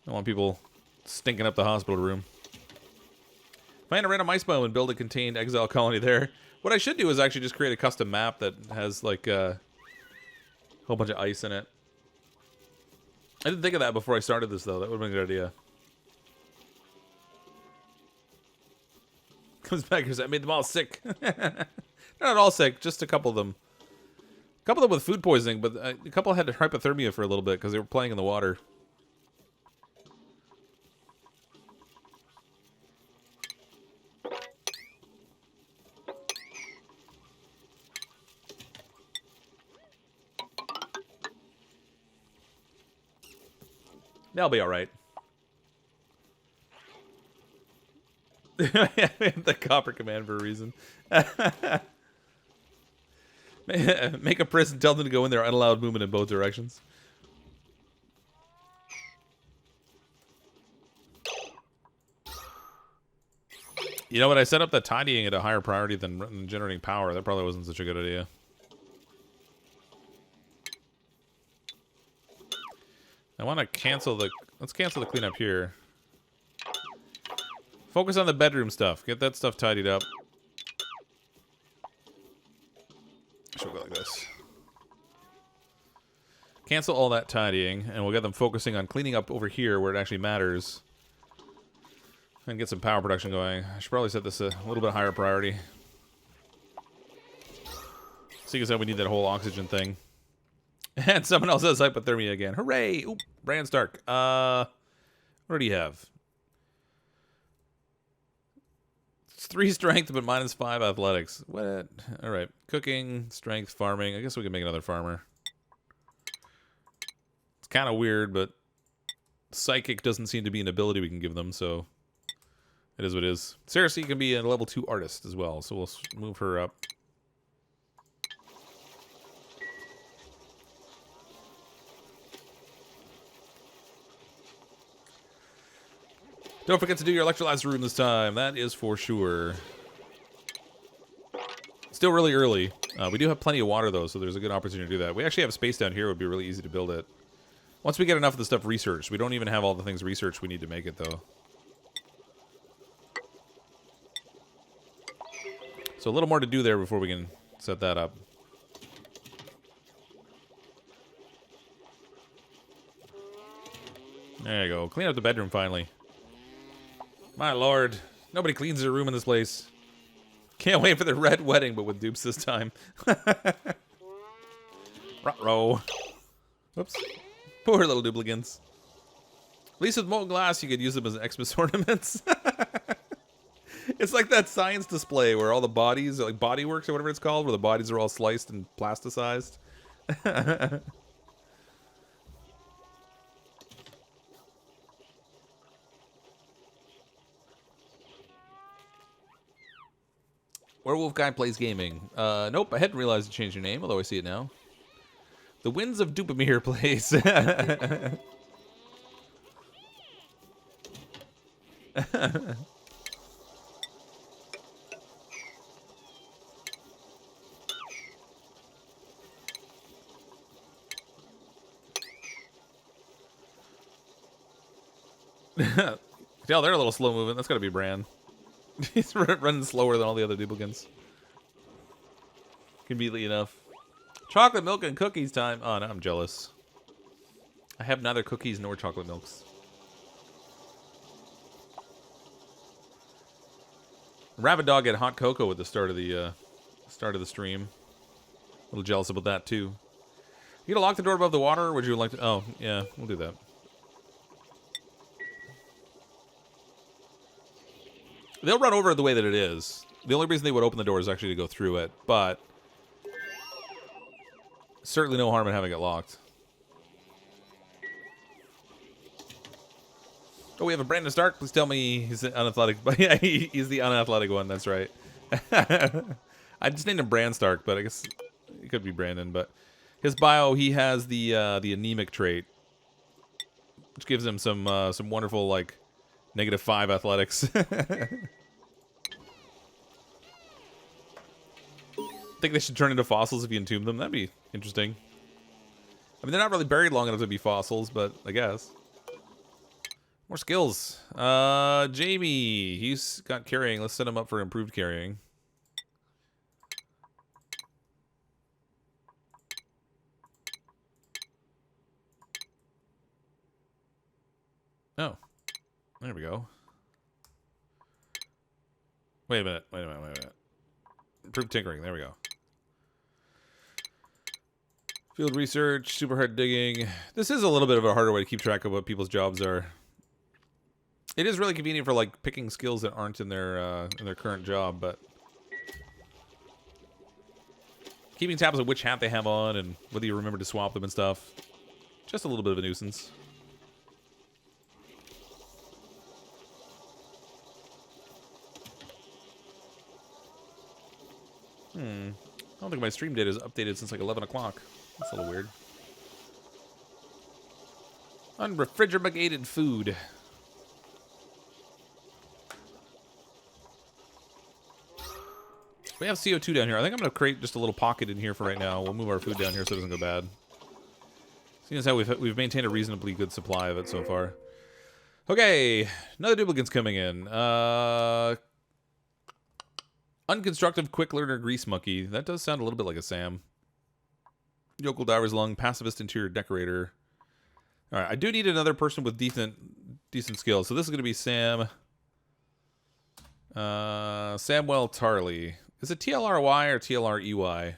don't want people stinking up the hospital room. Find a random ice biome and build a contained exile colony there. What I should do is actually just create a custom map that has like a whole bunch of ice in it. I didn't think of that before I started this though. That would have been a good idea. Comes back and says, I made them all sick. They're not all sick, just a couple of them. A couple of them with food poisoning, but a couple had hypothermia for a little bit because they were playing in the water. They'll be all right. The copper command for a reason. Make a prison, tell them to go in there, unallowed movement in both directions. You know what? I set up the tidying at a higher priority than generating power. That probably wasn't such a good idea. I want to cancel the... Let's cancel the cleanup here. Focus on the bedroom stuff. Get that stuff tidied up. Should go like this. Cancel all that tidying, and we'll get them focusing on cleaning up over here where it actually matters. And get some power production going. I should probably set this a little bit higher priority. Seeing as how we need that whole oxygen thing. And someone else has hypothermia again. Hooray! Oop, Bran Stark. What do you have? It's 3 strength, but -5 athletics. What? All right. Cooking, strength, farming. I guess we can make another farmer. It's kind of weird, but psychic doesn't seem to be an ability we can give them, so it is what it is. Cersei can be a level 2 artist as well, so we'll move her up. Don't forget to do your electrolyzer room this time. That is for sure. Still really early. We do have plenty of water, though, so there's a good opportunity to do that. We actually have space down here. It would be really easy to build it. Once we get enough of the stuff researched. We don't even have all the things researched we need to make it, though. So a little more to do there before we can set that up. There you go. Clean up the bedroom, finally. My lord. Nobody cleans their room in this place. Can't wait for the red wedding, but with dupes this time. Ruh-roh. Whoops. Poor little duplicants. At least with molten glass, you could use them as Xmas ornaments. It's like that science display where all the bodies, like bodyworks or whatever it's called, where the bodies are all sliced and plasticized. Werewolf Guy Plays Gaming. Nope, I hadn't realized you changed your name, although I see it now. The Winds of Dupamere plays. Yeah, they're a little slow moving. That's got to be Bran. He's running slower than all the other duplicants. Conveniently enough. Chocolate milk and cookies time. Oh, no, I'm jealous. I have neither cookies nor chocolate milks. Rabbit Dog had hot cocoa at the start of the stream. A little jealous about that too. You gonna lock the door above the water, or would you like to? Oh, yeah, we'll do that. They'll run over it the way that it is. The only reason they would open the door is actually to go through it, but certainly no harm in having it locked. Oh, we have a Brandon Stark. Please tell me he's the unathletic. Yeah, he's the unathletic one. That's right. I just named him Bran Stark, but I guess it could be Brandon. But his bio, he has the anemic trait, which gives him some wonderful like -5 athletics. Think they should turn into fossils if you entomb them? That'd be interesting. I mean, they're not really buried long enough to be fossils, but I guess. More skills. Jamie, he's got carrying. Let's set him up for improved carrying. Oh, there we go. Wait a minute. Improved tinkering. There we go. Field research, super hard digging. This is a little bit of a harder way to keep track of what people's jobs are. It is really convenient for like picking skills that aren't in their current job, but keeping tabs of which hat they have on and whether you remember to swap them and stuff, just a little bit of a nuisance. I don't think my stream data is updated since like 11 o'clock. That's a little weird. Unrefrigerated food. We have CO2 down here. I think I'm going to create just a little pocket in here for right now. We'll move our food down here so it doesn't go bad. Seeing as how we've maintained a reasonably good supply of it so far. Okay, another duplicant's coming in. Unconstructive quick learner grease monkey. That does sound a little bit like a Sam. Yokel diver's lung, pacifist interior decorator. All right, I do need another person with decent skills. So this is going to be Sam. Samwell Tarley. Is it TLRY or TLREY?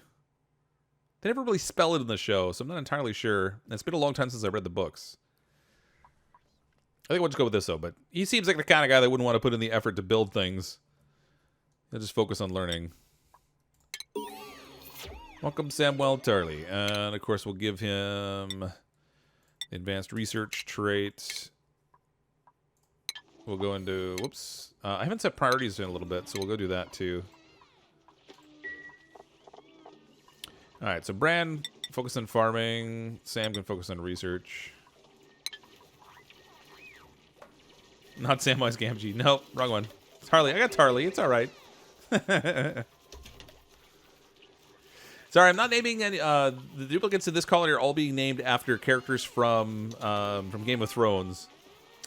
They never really spell it in the show, so I'm not entirely sure. It's been a long time since I read the books. I think we'll just go with this though. But he seems like the kind of guy that wouldn't want to put in the effort to build things. Let's just focus on learning. Welcome, Samuel Tarley. And, of course, we'll give him advanced research trait. We'll go into... Whoops. I haven't set priorities in a little bit, so we'll go do that, too. Alright, so Bran, focus on farming. Sam can focus on research. Not Samwise Gamgee. Nope, wrong one. Tarley. I got Tarley. It's alright. Sorry, I'm not naming any... the duplicates in this colony are all being named after characters from Game of Thrones.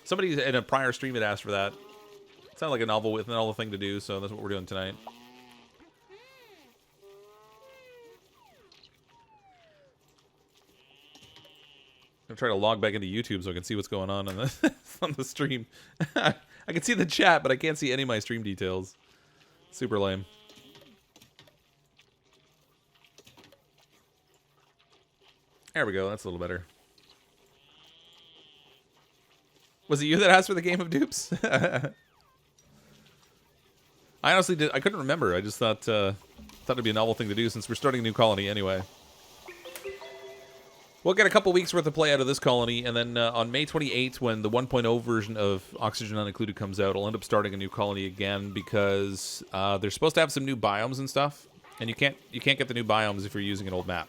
Somebody in a prior stream had asked for that. It sounded like a novel with an all thing to do, so that's what we're doing tonight. I'm gonna try to log back into YouTube so I can see what's going on the on the stream. I can see the chat, but I can't see any of my stream details. Super lame. There we go. That's a little better. Was it you that asked for the game of dupes? I honestly did. I couldn't remember. I just thought it'd be a novel thing to do since we're starting a new colony anyway. We'll get a couple weeks worth of play out of this colony, and then on May 28th, when the 1.0 version of Oxygen Not Included comes out, I'll end up starting a new colony again because they're supposed to have some new biomes and stuff, and you can't get the new biomes if you're using an old map.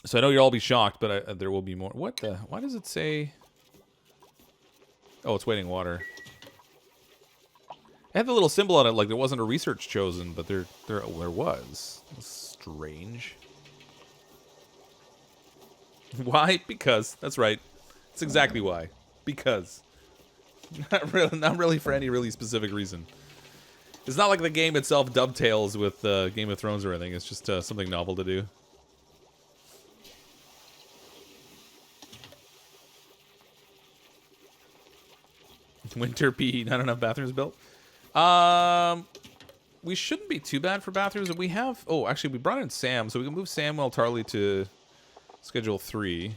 So I know you'll all be shocked, but there will be more. What the? Why does it say? Oh, it's waiting water. It had the little symbol on it, like there wasn't a research chosen, but there was. That's strange. Why? Because. That's right. That's exactly why. Because. Not really for any really specific reason. It's not like the game itself dovetails with Game of Thrones or anything. It's just something novel to do. Winter PE, not enough bathrooms built. We shouldn't be too bad for bathrooms. And we have... Oh, actually, we brought in Sam, so we can move Samuel Tarley to Schedule 3.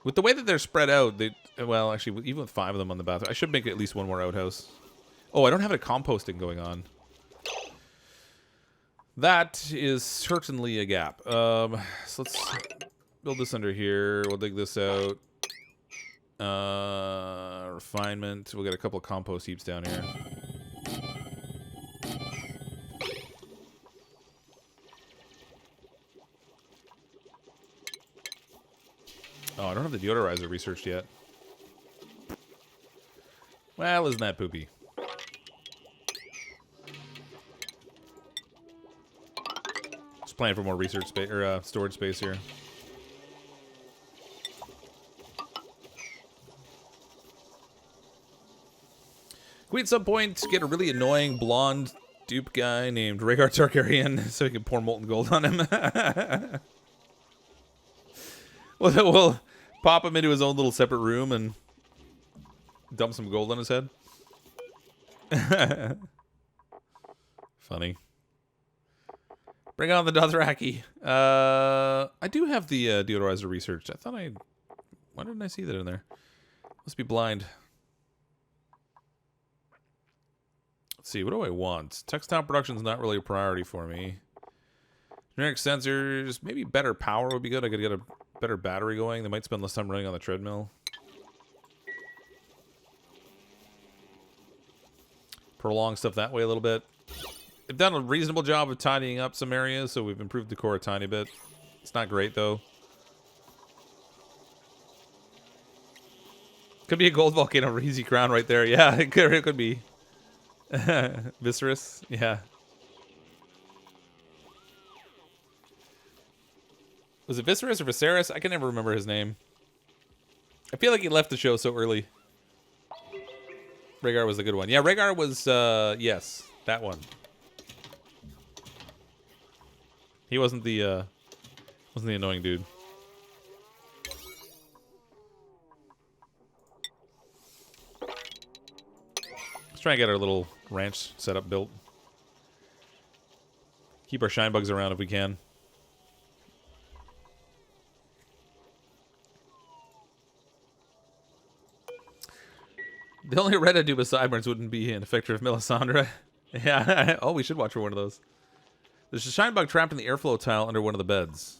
With the way that they're spread out, well, actually, even with 5 of them on the bathroom, I should make at least one more outhouse. Oh, I don't have any composting going on. That is certainly a gap. So let's build this under here. We'll dig this out. Refinement. We'll get a couple of compost heaps down here. Oh, I don't have the deodorizer researched yet. Well, isn't that poopy? Just playing for more research space or storage space here. We at some point get a really annoying blonde dupe guy named Rhaegar Targaryen so we can pour molten gold on him. We'll pop him into his own little separate room and dump some gold on his head. Funny. Bring on the Dothraki. I do have the deodorizer researched. I thought why didn't I see that in there? Must be blind. Let's see, what do I want? Textile production's not really a priority for me. Generic sensors, maybe better power would be good. I could get a better battery going. They might spend less time running on the treadmill. Prolong stuff that way a little bit. They've done a reasonable job of tidying up some areas, so we've improved the core a tiny bit. It's not great, though. Could be a gold volcano easy crown right there. Yeah, it could be. Viserys, yeah. Was it Viserys or Viserys? I can never remember his name. I feel like he left the show so early. Rhaegar was the good one. Yeah, Rhaegar was, yes, that one. He wasn't the annoying dude. Let's try and get our little ranch setup built. Keep our shine bugs around if we can. The only red I do with sideburns wouldn't be an effector of Melisandre. Yeah. Oh, we should watch for one of those. There's a shine bug trapped in the airflow tile under one of the beds.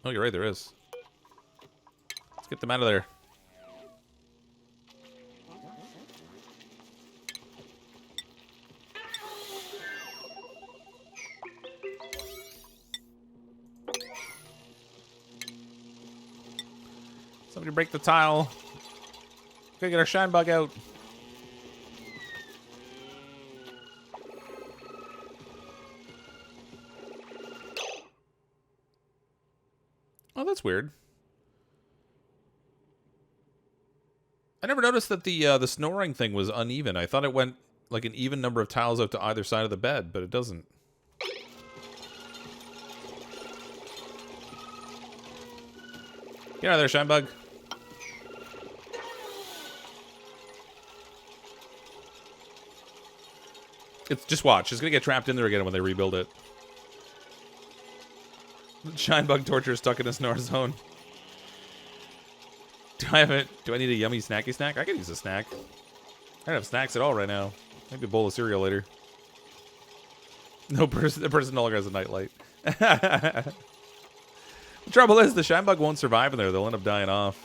Oh, you're right, there is. Let's get them out of there. Somebody break the tile. Gotta get our shine bug out. Oh, that's weird. I never noticed that the snoring thing was uneven. I thought it went like an even number of tiles out to either side of the bed, but it doesn't. Get out of there, shine bug. It's just watch. It's gonna get trapped in there again when they rebuild it. Shine bug torture is stuck in a snore zone. Do I need a yummy snacky snack? I could use a snack. I don't have snacks at all right now. Maybe a bowl of cereal later. The person no longer has a nightlight. The trouble is the shine bug won't survive in there. They'll end up dying off.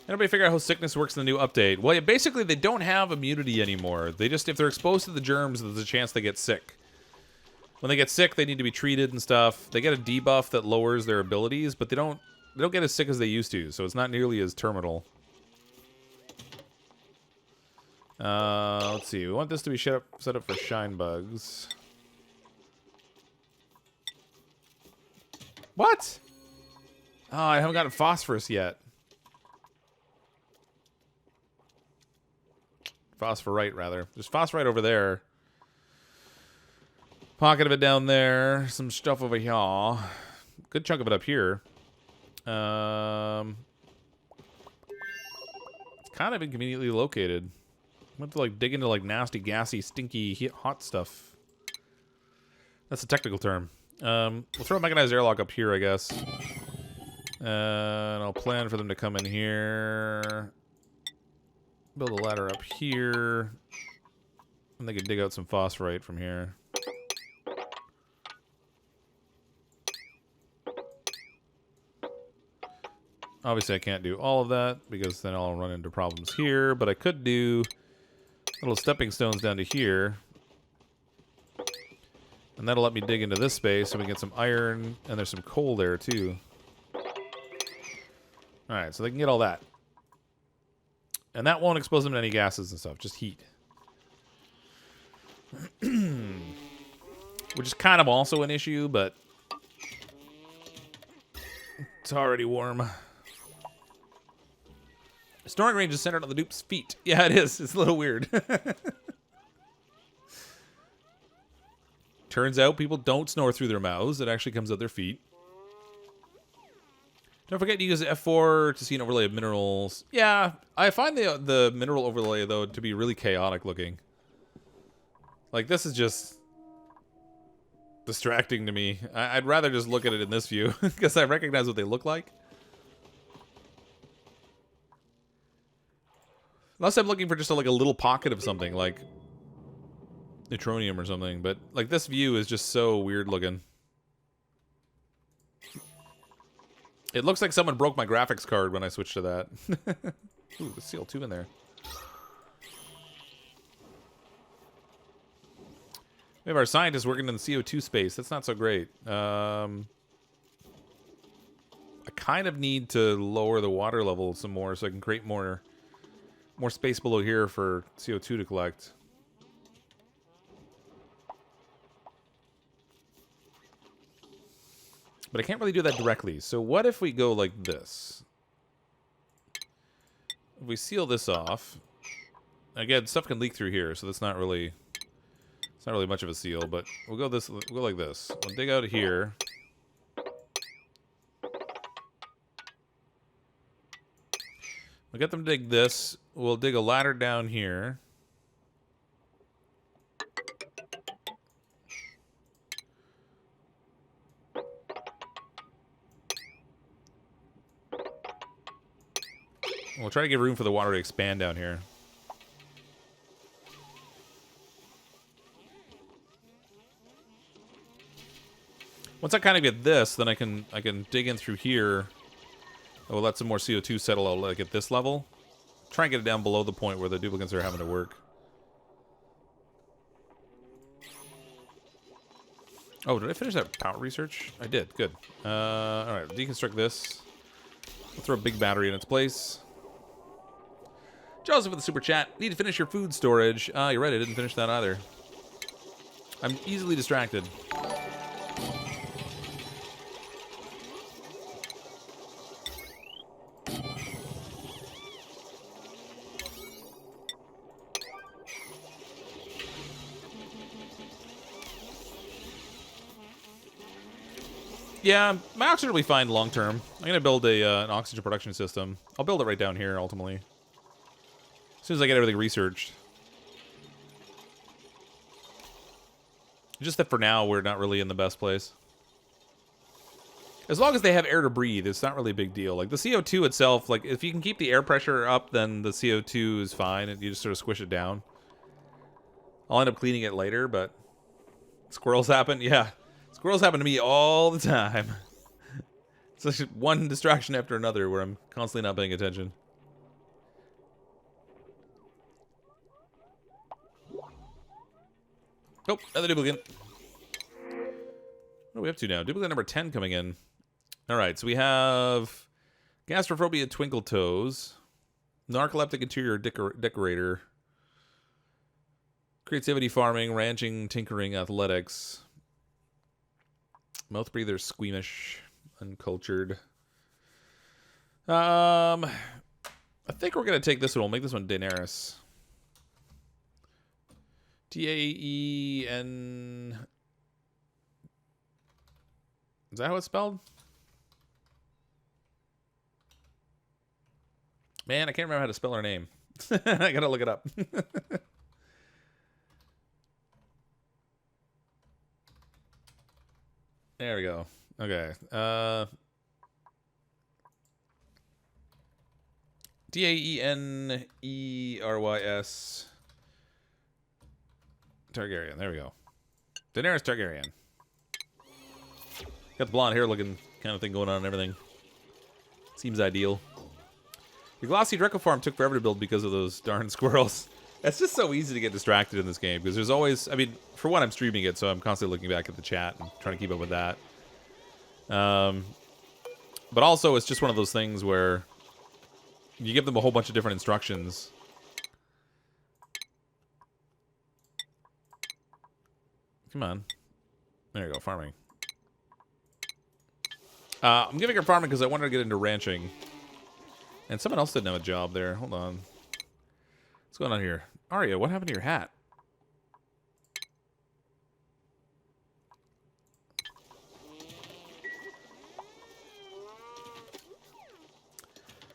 Anybody figure out how sickness works in the new update? Well, yeah, basically they don't have immunity anymore. They just, if they're exposed to the germs, there's a chance they get sick. When they get sick, they need to be treated and stuff. They get a debuff that lowers their abilities, but they don't get as sick as they used to, so it's not nearly as terminal. Let's see. We want this to be set up for shine bugs. What? Oh, I haven't gotten phosphorus yet. Phosphorite, rather. There's phosphorite over there. Pocket of it down there. Some stuff over here. Good chunk of it up here. It's kind of inconveniently located. I'm going to like dig into like nasty, gassy, stinky, hot stuff. That's a technical term. We'll throw a mechanized airlock up here, I guess. And I'll plan for them to come in here. Build a ladder up here. And they can dig out some phosphorite from here. Obviously, I can't do all of that because then I'll run into problems here. But I could do little stepping stones down to here. And that'll let me dig into this space so we get some iron. And there's some coal there, too. Alright, so they can get all that. And that won't expose them to any gases and stuff, just heat. Which is kind of also an issue, but it's already warm. Snoring range is centered on the dupe's feet. Yeah, it is. It's a little weird. Turns out people don't snore through their mouths. It actually comes out their feet. Don't forget to use F4 to see an overlay of minerals. Yeah, I find the mineral overlay, though, to be really chaotic looking. Like, this is just distracting to me. I'd rather just look at it in this view, because I recognize what they look like. Unless I'm looking for just like a little pocket of something, like neutronium or something. But, like, this view is just so weird looking. It looks like someone broke my graphics card when I switched to that. Ooh, there's CL2 in there. We have our scientists working in the CO2 space. That's not so great. I kind of need to lower the water level some more so I can create more space below here for CO2 to collect. But I can't really do that directly. So what if we go like this? If we seal this off. Again, stuff can leak through here, so that's not really... It's not really much of a seal, but we'll go like this. We'll dig out here. We'll get them to dig this. We'll dig a ladder down here. We'll try to give room for the water to expand down here. Once I kind of get this, then I can dig in through here. We'll let some more CO2 settle out like at this level. Try and get it down below the point where the duplicants are having to work. Oh, did I finish that power research? I did. Good. Alright, deconstruct this. We'll throw a big battery in its place. Joseph with the super chat. Need to finish your food storage. You're right, I didn't finish that either. I'm easily distracted. Yeah, my oxygen will be fine long term. I'm going to build an oxygen production system. I'll build it right down here, ultimately. As soon as I get everything researched. Just that for now, we're not really in the best place. As long as they have air to breathe, it's not really a big deal. Like, the CO2 itself, like, if you can keep the air pressure up, then the CO2 is fine, and you just sort of squish it down. I'll end up cleaning it later, but... Squirrels happen? Yeah. Squirrels happen to me all the time. It's like one distraction after another where I'm constantly not paying attention. Oh, another duplicate. What are we up to now? Duplicate number 10 coming in. Alright, so we have Gastrophobia Twinkle Toes, Narcoleptic Interior Decorator, Creativity Farming, Ranching, Tinkering, Athletics, Mouth Breather, Squeamish, Uncultured. I think we're going to take this one. We'll make this one Daenerys. Daen... Is that how it's spelled? Man, I can't remember how to spell her name. I gotta look it up. There we go. Okay. Daenerys Targaryen. There we go. Daenerys Targaryen. Got the blonde hair looking kind of thing going on and everything. Seems ideal. The glossy Dreco farm took forever to build because of those darn squirrels. It's just so easy to get distracted in this game because there's always, I mean, for one, I'm streaming it, so I'm constantly looking back at the chat and trying to keep up with that. But also, it's just one of those things where you give them a whole bunch of different instructions. Come on. There you go, farming. I'm giving her farming because I wanted to get into ranching. And someone else didn't have a job there. Hold on. What's going on here? Arya, what happened to your hat?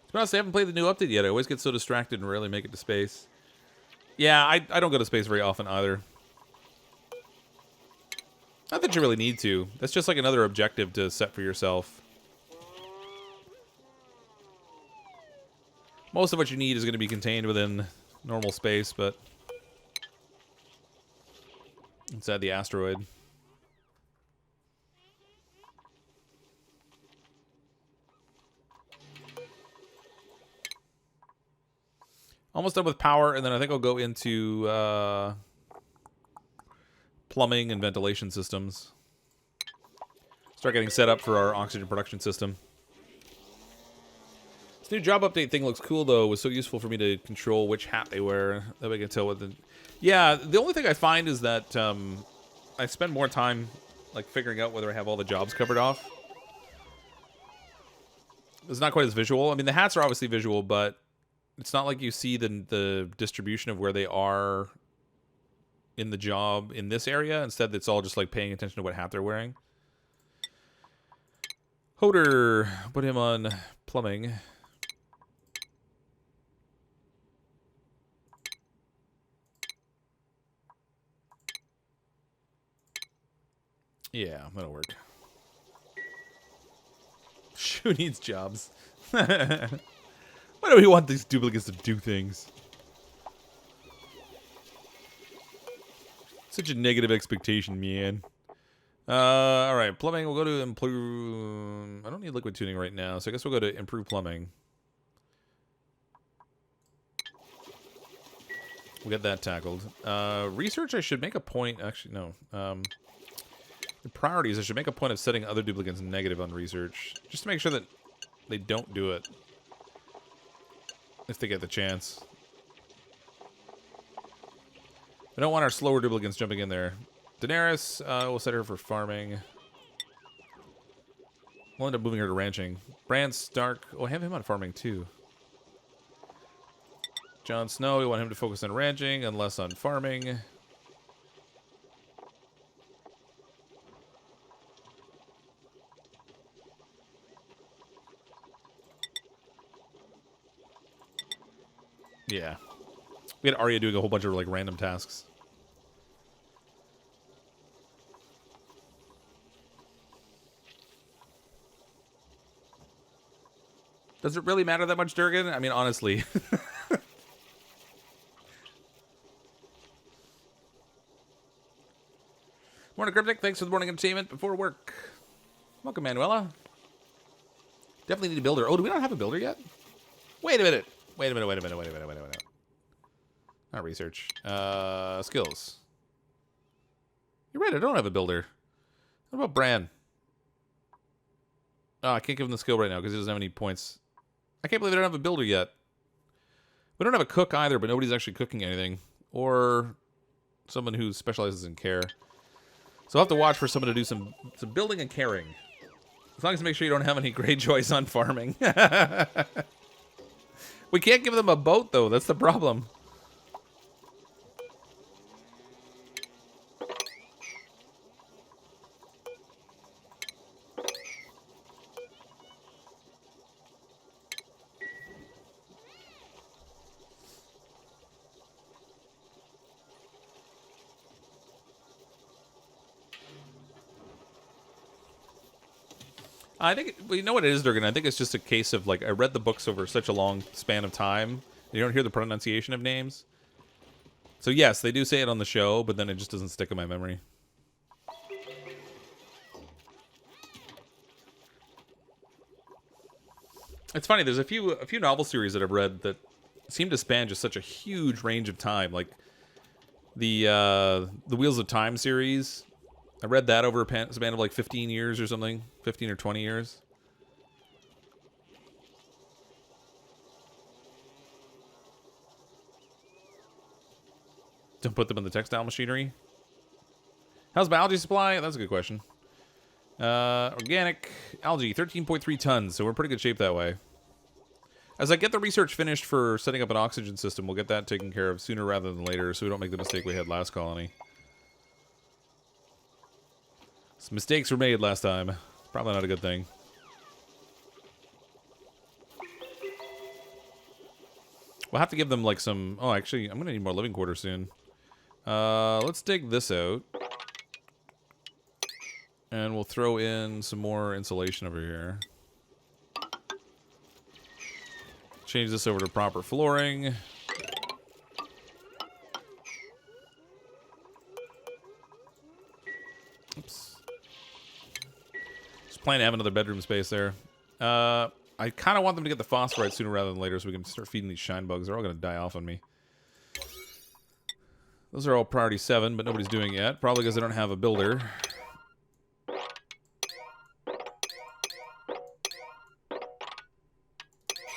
To be honest, I haven't played the new update yet. I always get so distracted and rarely make it to space. Yeah, I don't go to space very often either. Not that you really need to. That's just like another objective to set for yourself. Most of what you need is going to be contained within normal space, but inside the asteroid. Almost done with power, and then I think I'll go into plumbing and ventilation systems. Start getting set up for our oxygen production system. This new job update thing looks cool, though. It was so useful for me to control which hat they wear. That way I can tell what the... Yeah, the only thing I find is that I spend more time like figuring out whether I have all the jobs covered off. It's not quite as visual. I mean, the hats are obviously visual, but it's not like you see the distribution of where they are in the job in this area. Instead, it's all just like paying attention to what hat they're wearing. Hoder, put him on plumbing. Yeah, that'll work. Who needs jobs? Whatever, Why do we want these duplicates to do things? Such a negative expectation, man. Alright, plumbing, we'll go to improve... I don't need liquid tuning right now, so I guess we'll go to improve plumbing. We'll get that tackled. Research, I should make a point... Actually, no. The priorities, I should make a point of setting other duplicants negative on research. Just to make sure that they don't do it. If they get the chance. We don't want our slower duplicants jumping in there. Daenerys, we'll set her for farming. We'll end up moving her to ranching. Bran Stark, oh, I have him on farming too. Jon Snow, we want him to focus on ranching and less on farming. Yeah. We had Arya doing a whole bunch of like random tasks. Does it really matter that much, Durgan? I mean, honestly. Morning, Cryptic. Thanks for the morning entertainment before work. Welcome, Manuela. Definitely need a builder. Oh, do we not have a builder yet? Wait a minute. Wait a minute. Not research. Skills. You're right, I don't have a builder. What about Bran? Oh, I can't give him the skill right now because he doesn't have any points. I can't believe I don't have a builder yet. We don't have a cook either, but nobody's actually cooking anything. Or someone who specializes in care. So I'll have to watch for someone to do some building and caring. As long as you make sure you don't have any Greyjoys on farming. We can't give them a boat, though. That's the problem. I think, well, you know what it is, Durgan? I think it's just a case of, like, I read the books over such a long span of time. You don't hear the pronunciation of names. So, yes, they do say it on the show, but then it just doesn't stick in my memory. It's funny, there's a few novel series that I've read that seem to span just such a huge range of time. Like, the Wheels of Time series... I read that over a span of like 15 years or something. 15 or 20 years. Don't put them in the textile machinery. How's biology supply? That's a good question. Organic algae, 13.3 tons. So we're in pretty good shape that way. As I get the research finished for setting up an oxygen system, we'll get that taken care of sooner rather than later so we don't make the mistake we had last colony. Some mistakes were made last time. Probably not a good thing. We'll have to give them like some... Oh, actually, I'm going to need more living quarters soon. Let's dig this out. And we'll throw in some more insulation over here. Change this over to proper flooring. Oops. Plan to have another bedroom space there. I kind of want them to get the phosphorite sooner rather than later so we can start feeding these shine bugs. They're all going to die off on me. Those are all priority 7, but nobody's doing it yet. Probably because they don't have a builder.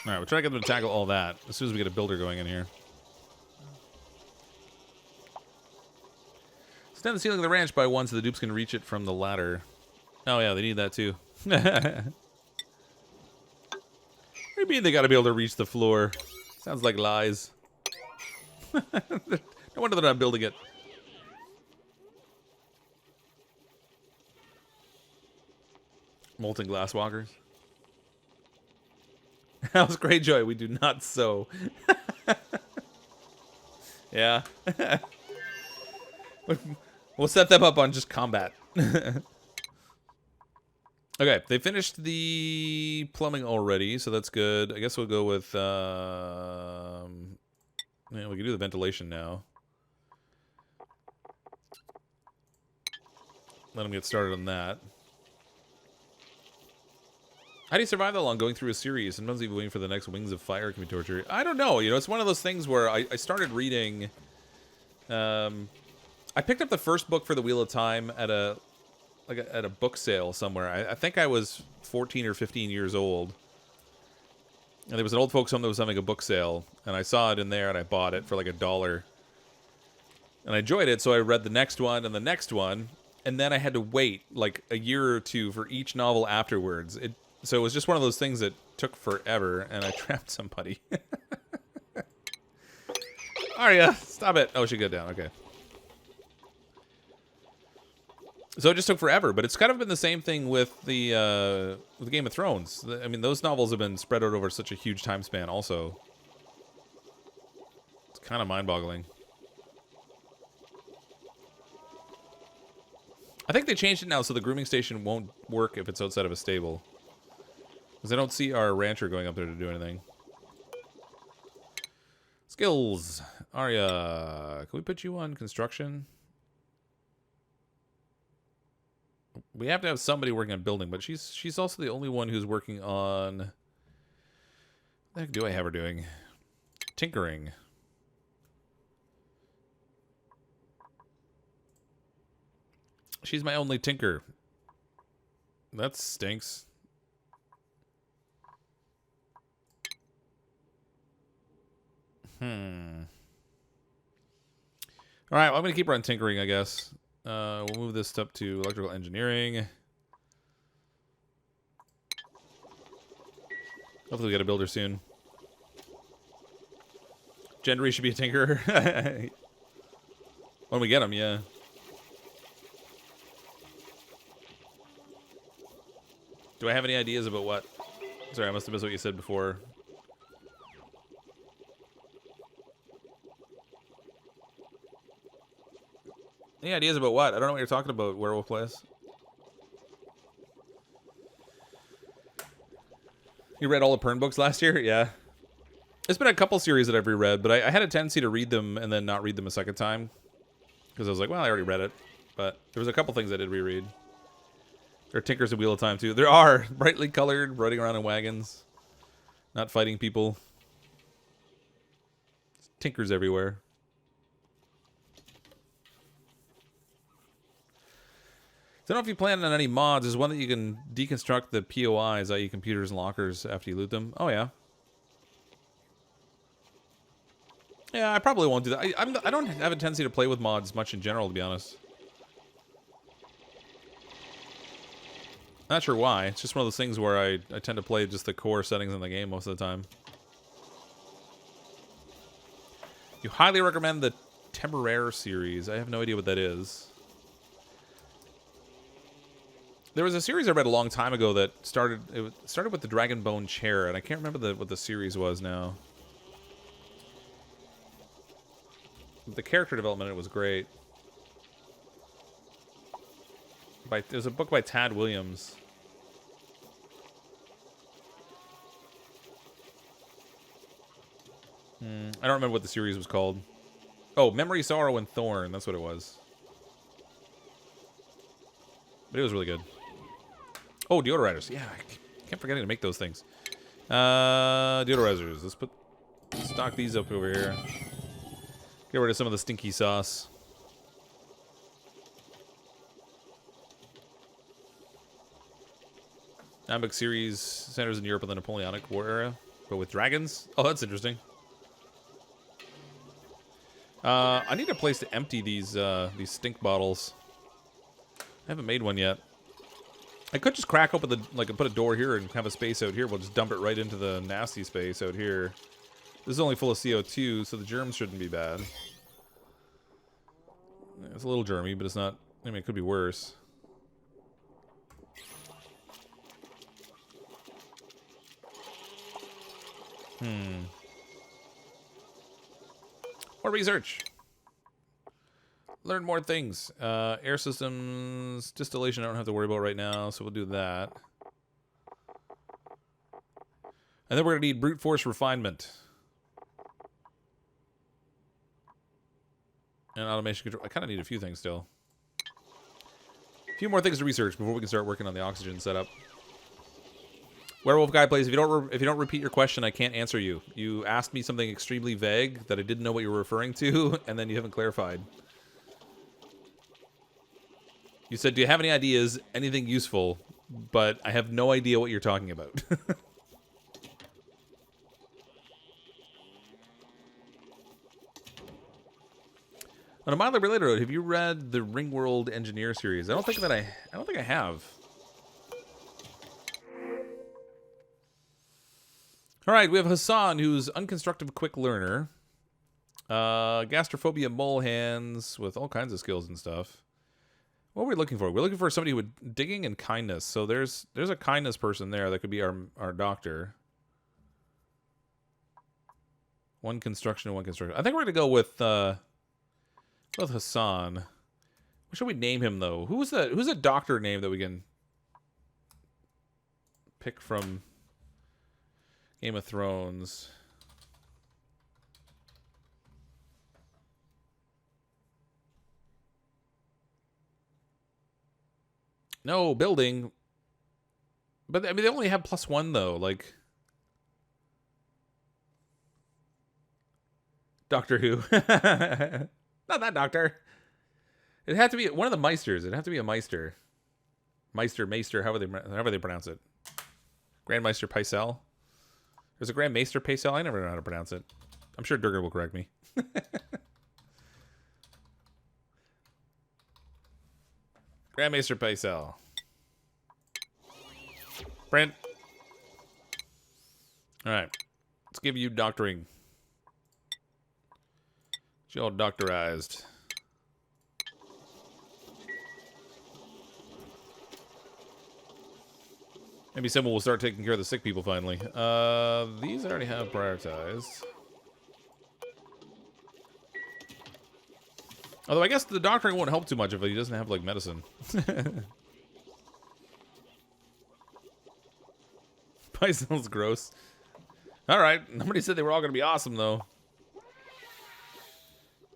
Alright, we'll try to get them to tackle all that as soon as we get a builder going in here. Extend the ceiling of the ranch by 1 so the dupes can reach it from the ladder. Oh yeah, they need that too. What do you mean they gotta be able to reach the floor? Sounds like lies. No wonder they're not building it. Molten glass walkers. How's Greyjoy? We do not sew. Yeah. We'll set them up on just combat. Okay, they finished the plumbing already, so that's good. I guess we'll go with... yeah, we can do the ventilation now. Let them get started on that. How do you survive that long going through a series? Sometimes even waiting for the next Wings of Fire can be torture. I don't know. You know, it's one of those things where I started reading... I picked up the first book for the Wheel of Time at a book sale somewhere. I think I was 14 or 15 years old. And there was an old folks home that was having a book sale. And I saw it in there and I bought it for like $1. And I enjoyed it, so I read the next one and the next one. And then I had to wait like a year or two for each novel afterwards. So it was just one of those things that took forever, and I trapped somebody. Arya, stop it. Oh, she got down. Okay. So it just took forever, but it's kind of been the same thing with the Game of Thrones. I mean, those novels have been spread out over such a huge time span also. It's kind of mind-boggling. I think they changed it now so the grooming station won't work if it's outside of a stable. Because I don't see our rancher going up there to do anything. Skills. Arya. Can we put you on construction? We have to have somebody working on building, but she's also the only one who's working on... What the heck do I have her doing? Tinkering. She's my only tinker. That stinks. Alright, well, I'm going to keep her on tinkering, I guess. We'll move this up to electrical engineering. Hopefully we get a builder soon. Gendry should be a tinkerer. When we get him, yeah. Do I have any ideas about what? Sorry, I must have missed what you said before. Any ideas about what? I don't know what you're talking about, Werewolf Place. You read all the Pern books last year? Yeah. There's been a couple series that I've reread, but I had a tendency to read them and then not read them a second time. Because I was like, well, I already read it. But there was a couple things I did reread. There are Tinkers in Wheel of Time, too. There are brightly colored, riding around in wagons. Not fighting people. Tinkers everywhere. So I don't know if you plan on any mods. There's one that you can deconstruct the POIs, i.e. computers and lockers, after you loot them. Oh, yeah. Yeah, I probably won't do that. I don't have a tendency to play with mods much in general, to be honest. Not sure why. It's just one of those things where I tend to play just the core settings in the game most of the time. You highly recommend the Temeraire series. I have no idea what that is. There was a series I read a long time ago that started with the Dragonbone chair, and I can't remember what the series was now. The character development in it was great. There's a book by Tad Williams. I don't remember what the series was called. Oh, Memory, Sorrow, and Thorn. That's what it was. But it was really good. Oh, deodorizers. Yeah, I kept forgetting to make those things. Deodorizers. Let's stock these up over here. Get rid of some of the stinky sauce. Ambic series centers in Europe in the Napoleonic War era, but with dragons. Oh, that's interesting. I need a place to empty these stink bottles. I haven't made one yet. I could just crack open put a door here and have a space out here. We'll just dump it right into the nasty space out here. This is only full of CO2, so the germs shouldn't be bad. It's a little germy, but it's not... I mean, it could be worse. More research. Learn more things. Air systems, distillation I don't have to worry about right now, so we'll do that. And then we're going to need brute force refinement. And automation control. I kind of need a few things still. A few more things to research before we can start working on the oxygen setup. Werewolf Guy plays. If you don't repeat your question, I can't answer you. You asked me something extremely vague that I didn't know what you were referring to, and then you haven't clarified. You said, do you have any ideas, anything useful? But I have no idea what you're talking about. On a mildly related note, have you read the Ringworld Engineer series? I don't think I have. All right, we have Hassan, who's unconstructive quick learner. Gastrophobia mole hands with all kinds of skills and stuff. What are we looking for? We're looking for somebody with digging and kindness. So there's a kindness person there that could be our doctor. One construction and one construction. I think we're gonna go with Hassan. What should we name him though? Who's a doctor name that we can pick from Game of Thrones? No, building. But, I mean, they only have +1, though. Like, Doctor Who. Not that doctor. It'd have to be one of the Meisters. It'd have to be a Meister. Maester, however they pronounce it. Grandmeister Pycelle. There's a Grand Maester Pycelle. I never know how to pronounce it. I'm sure Durgar will correct me. Grandmaster Pycelle. Brent. Alright. Let's give you doctoring. She all doctorized. Maybe someone will start taking care of the sick people finally. These I already have prioritized. Although I guess the doctoring won't help too much if he doesn't have, like, medicine. Pycelle's gross. Alright, nobody said they were all going to be awesome, though.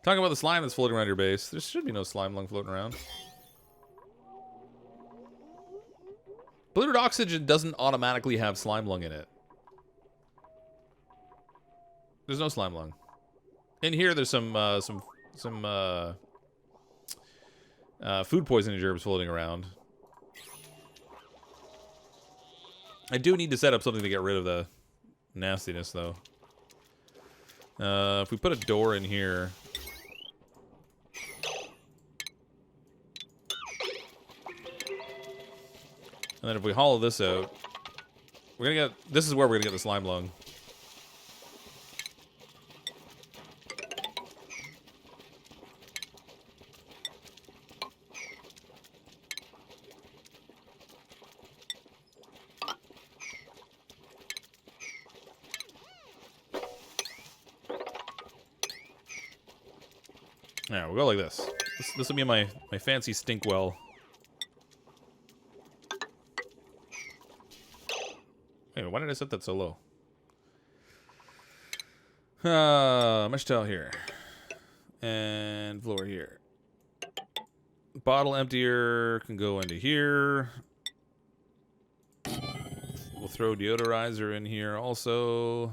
Talking about the slime that's floating around your base. There should be no slime lung floating around. Polluted oxygen doesn't automatically have slime lung in it. There's no slime lung. In here, there's some food poisoning germs floating around. I do need to set up something to get rid of the nastiness, though. If we put a door in here... And then if we hollow this out... We're gonna get... This is where we're gonna get the slime lung. Yeah, we'll go like this. This will be my fancy stink well. Wait, why did I set that so low? Mesh towel here. And floor here. Bottle emptier can go into here. We'll throw deodorizer in here also.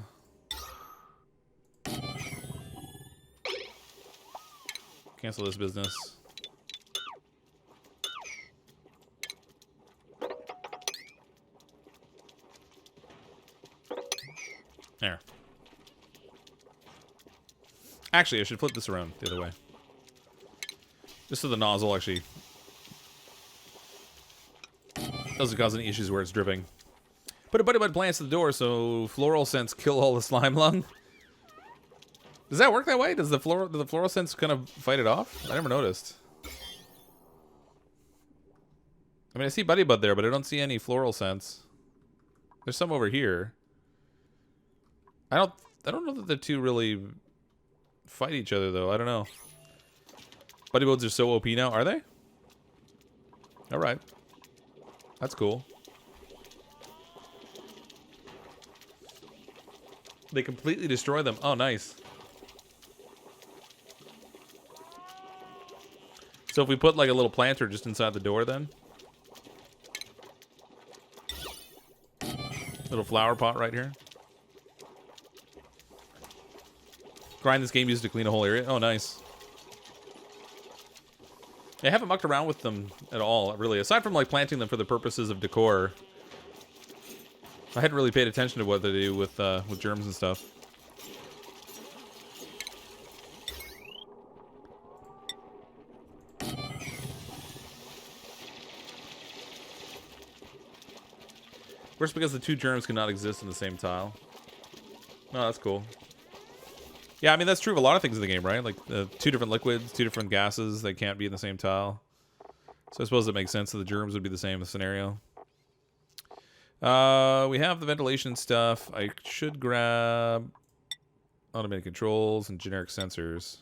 Cancel this business. There. Actually, I should flip this around the other way. Just so the nozzle actually doesn't cause any issues where it's dripping. Put a buddy plants at the door so floral scents kill all the slime lung. Does that work that way? Does the floral scents kind of fight it off? I never noticed. I mean, I see Buddy Bud there, but I don't see any floral scents. There's some over here. I don't know that the two really fight each other, though. I don't know. Buddy modes are so OP now, are they? All right. That's cool. They completely destroy them. Oh, nice. So if we put like a little planter just inside the door then? Little flower pot right here. Grind this game used to clean a whole area. Oh, nice. I haven't mucked around with them at all, really. Aside from like planting them for the purposes of decor. I hadn't really paid attention to what they do with germs and stuff. First, because the two germs cannot exist in the same tile. Oh, that's cool. Yeah, I mean, that's true of a lot of things in the game, right? Like, two different liquids, two different gases, they can't be in the same tile. So I suppose it makes sense that the germs would be the same scenario. We have the ventilation stuff. I should grab automated controls and generic sensors.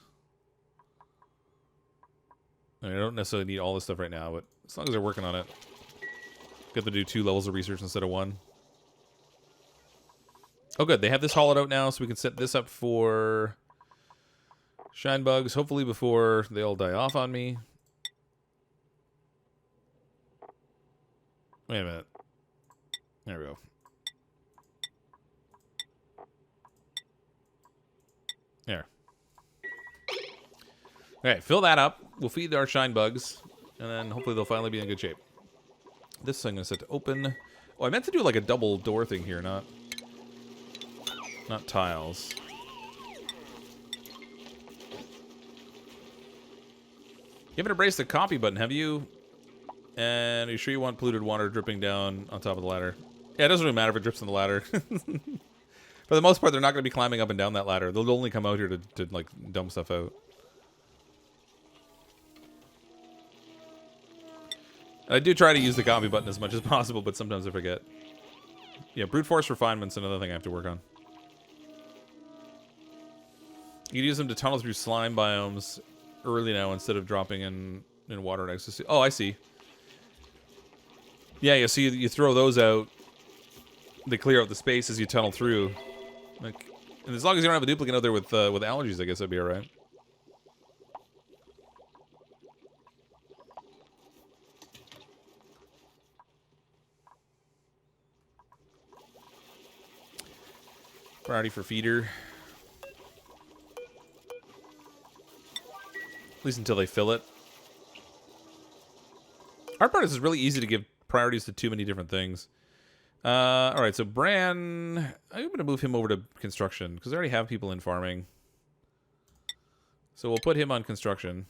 I mean, I don't necessarily need all this stuff right now, but as long as they're working on it. Get to do 2 levels of research instead of 1. Oh, good. They have this hollowed out now, so we can set this up for shine bugs, hopefully before they all die off on me. Wait a minute. There we go. There. Alright, fill that up. We'll feed our shine bugs, and then hopefully they'll finally be in good shape. This I'm going to set to open. Oh, I meant to do like a double door thing here, not tiles. You haven't embraced the copy button, have you? And are you sure you want polluted water dripping down on top of the ladder? Yeah, it doesn't really matter if it drips on the ladder. For the most part, they're not going to be climbing up and down that ladder. They'll only come out here to like, dump stuff out. I do try to use the copy button as much as possible, but sometimes I forget. Yeah, brute force refinement's another thing I have to work on. You can use them to tunnel through slime biomes early now instead of dropping in water and ecstasy. Oh, I see. Yeah, you see, you throw those out. They clear out the space as you tunnel through. Like, and as long as you don't have a duplicate out there with allergies, I guess that'd be all right. Priority for feeder. At least until they fill it. Hard part is it's really easy to give priorities to too many different things. Alright, so Bran... I'm going to move him over to construction, because I already have people in farming. So we'll put him on construction.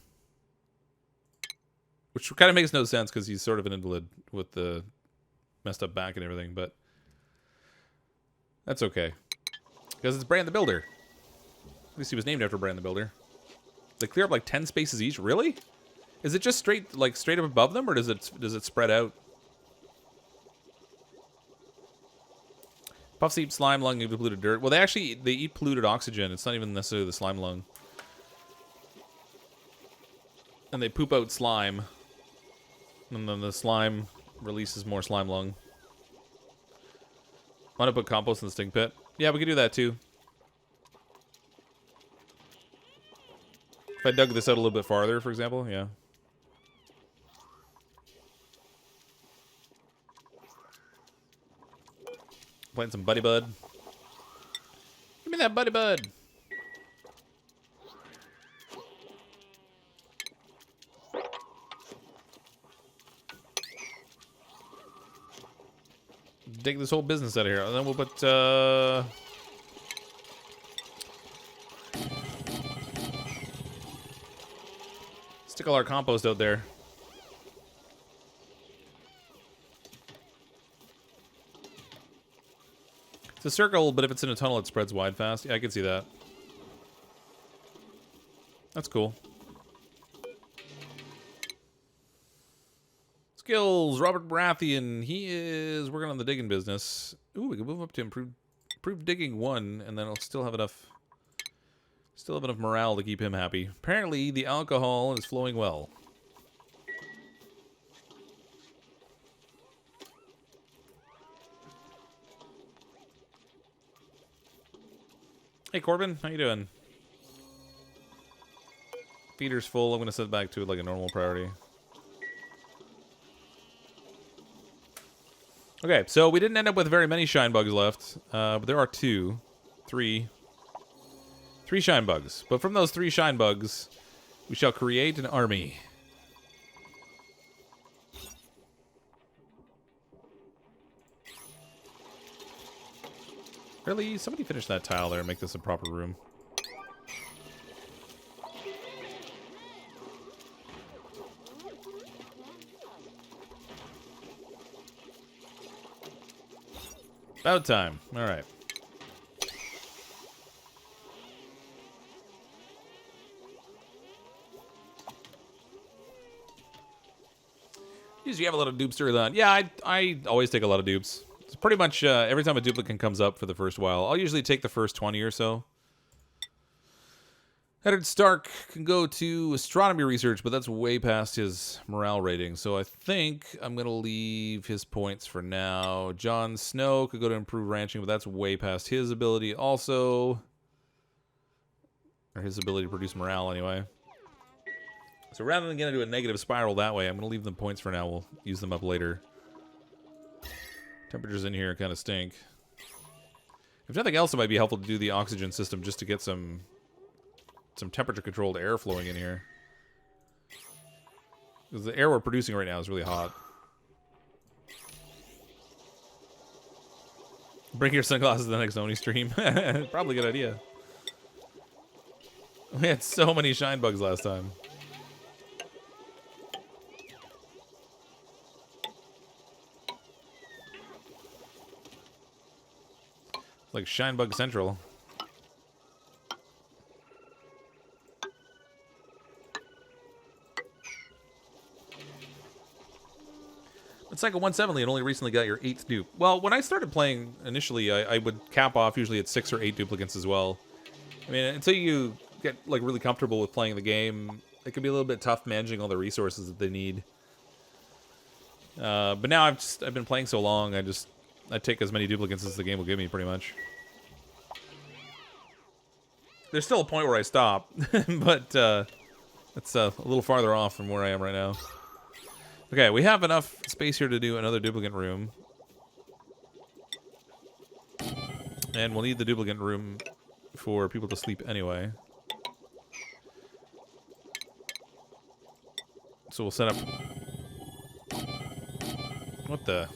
Which kind of makes no sense, because he's sort of an invalid with the messed up back and everything, but... that's okay. Because it's Bran the Builder. At least he was named after Bran the Builder. They clear up like 10 spaces each? Really? Is it just straight up above them, or does it spread out? Puffs eat slime lung and polluted dirt. Well, they eat polluted oxygen. It's not even necessarily the slime lung. And they poop out slime. And then the slime releases more slime lung. Want to put compost in the stink pit? Yeah, we could do that too. If I dug this out a little bit farther, for example, yeah. Plant some buddy bud. Give me that buddy bud. Dig this whole business out of here. And then we'll put, stick all our compost out there. It's a circle, but if it's in a tunnel, it spreads wide fast. Yeah, I can see that. That's cool. Skills, Robert Baratheon. He is working on the digging business. Ooh, we can move up to improved digging 1, and then I'll still have enough Still have enough morale to keep him happy. Apparently, the alcohol is flowing well. Hey, Corbin. How you doing? Feeder's full. I'm going to set it back to like a normal priority. Okay, so we didn't end up with very many shine bugs left. But there are three shine bugs. But from those 3 shine bugs, we shall create an army. Really? Somebody finish that tile there and make this a proper room. About time. All right. Usually you have a lot of dupes early on. Yeah, I always take a lot of dupes. It's pretty much every time a duplicant comes up for the first while, I'll usually take the first 20 or so. Eddard Stark can go to astronomy research, but that's way past his morale rating. So I think I'm going to leave his points for now. Jon Snow could go to improve ranching, but that's way past his ability also. Or his ability to produce morale anyway. So rather than get into a negative spiral that way, I'm going to leave them points for now. We'll use them up later. Temperatures in here kind of stink. If nothing else, it might be helpful to do the oxygen system just to get some temperature-controlled air flowing in here. Because the air we're producing right now is really hot. Bring your sunglasses to the next Oni stream. Probably a good idea. We had so many shine bugs last time. Like Shine Bug Central. It's like a 170 and only recently got your 8th dupe. Well, when I started playing initially, I would cap off usually at 6 or 8 duplicants as well. I mean, until you get like really comfortable with playing the game, it can be a little bit tough managing all the resources that they need. But now I've been playing so long, I take as many duplicants as the game will give me, pretty much. There's still a point where I stop, but it's a little farther off from where I am right now. Okay, we have enough space here to do another duplicant room. And we'll need the duplicant room for people to sleep anyway. So we'll set up... What the...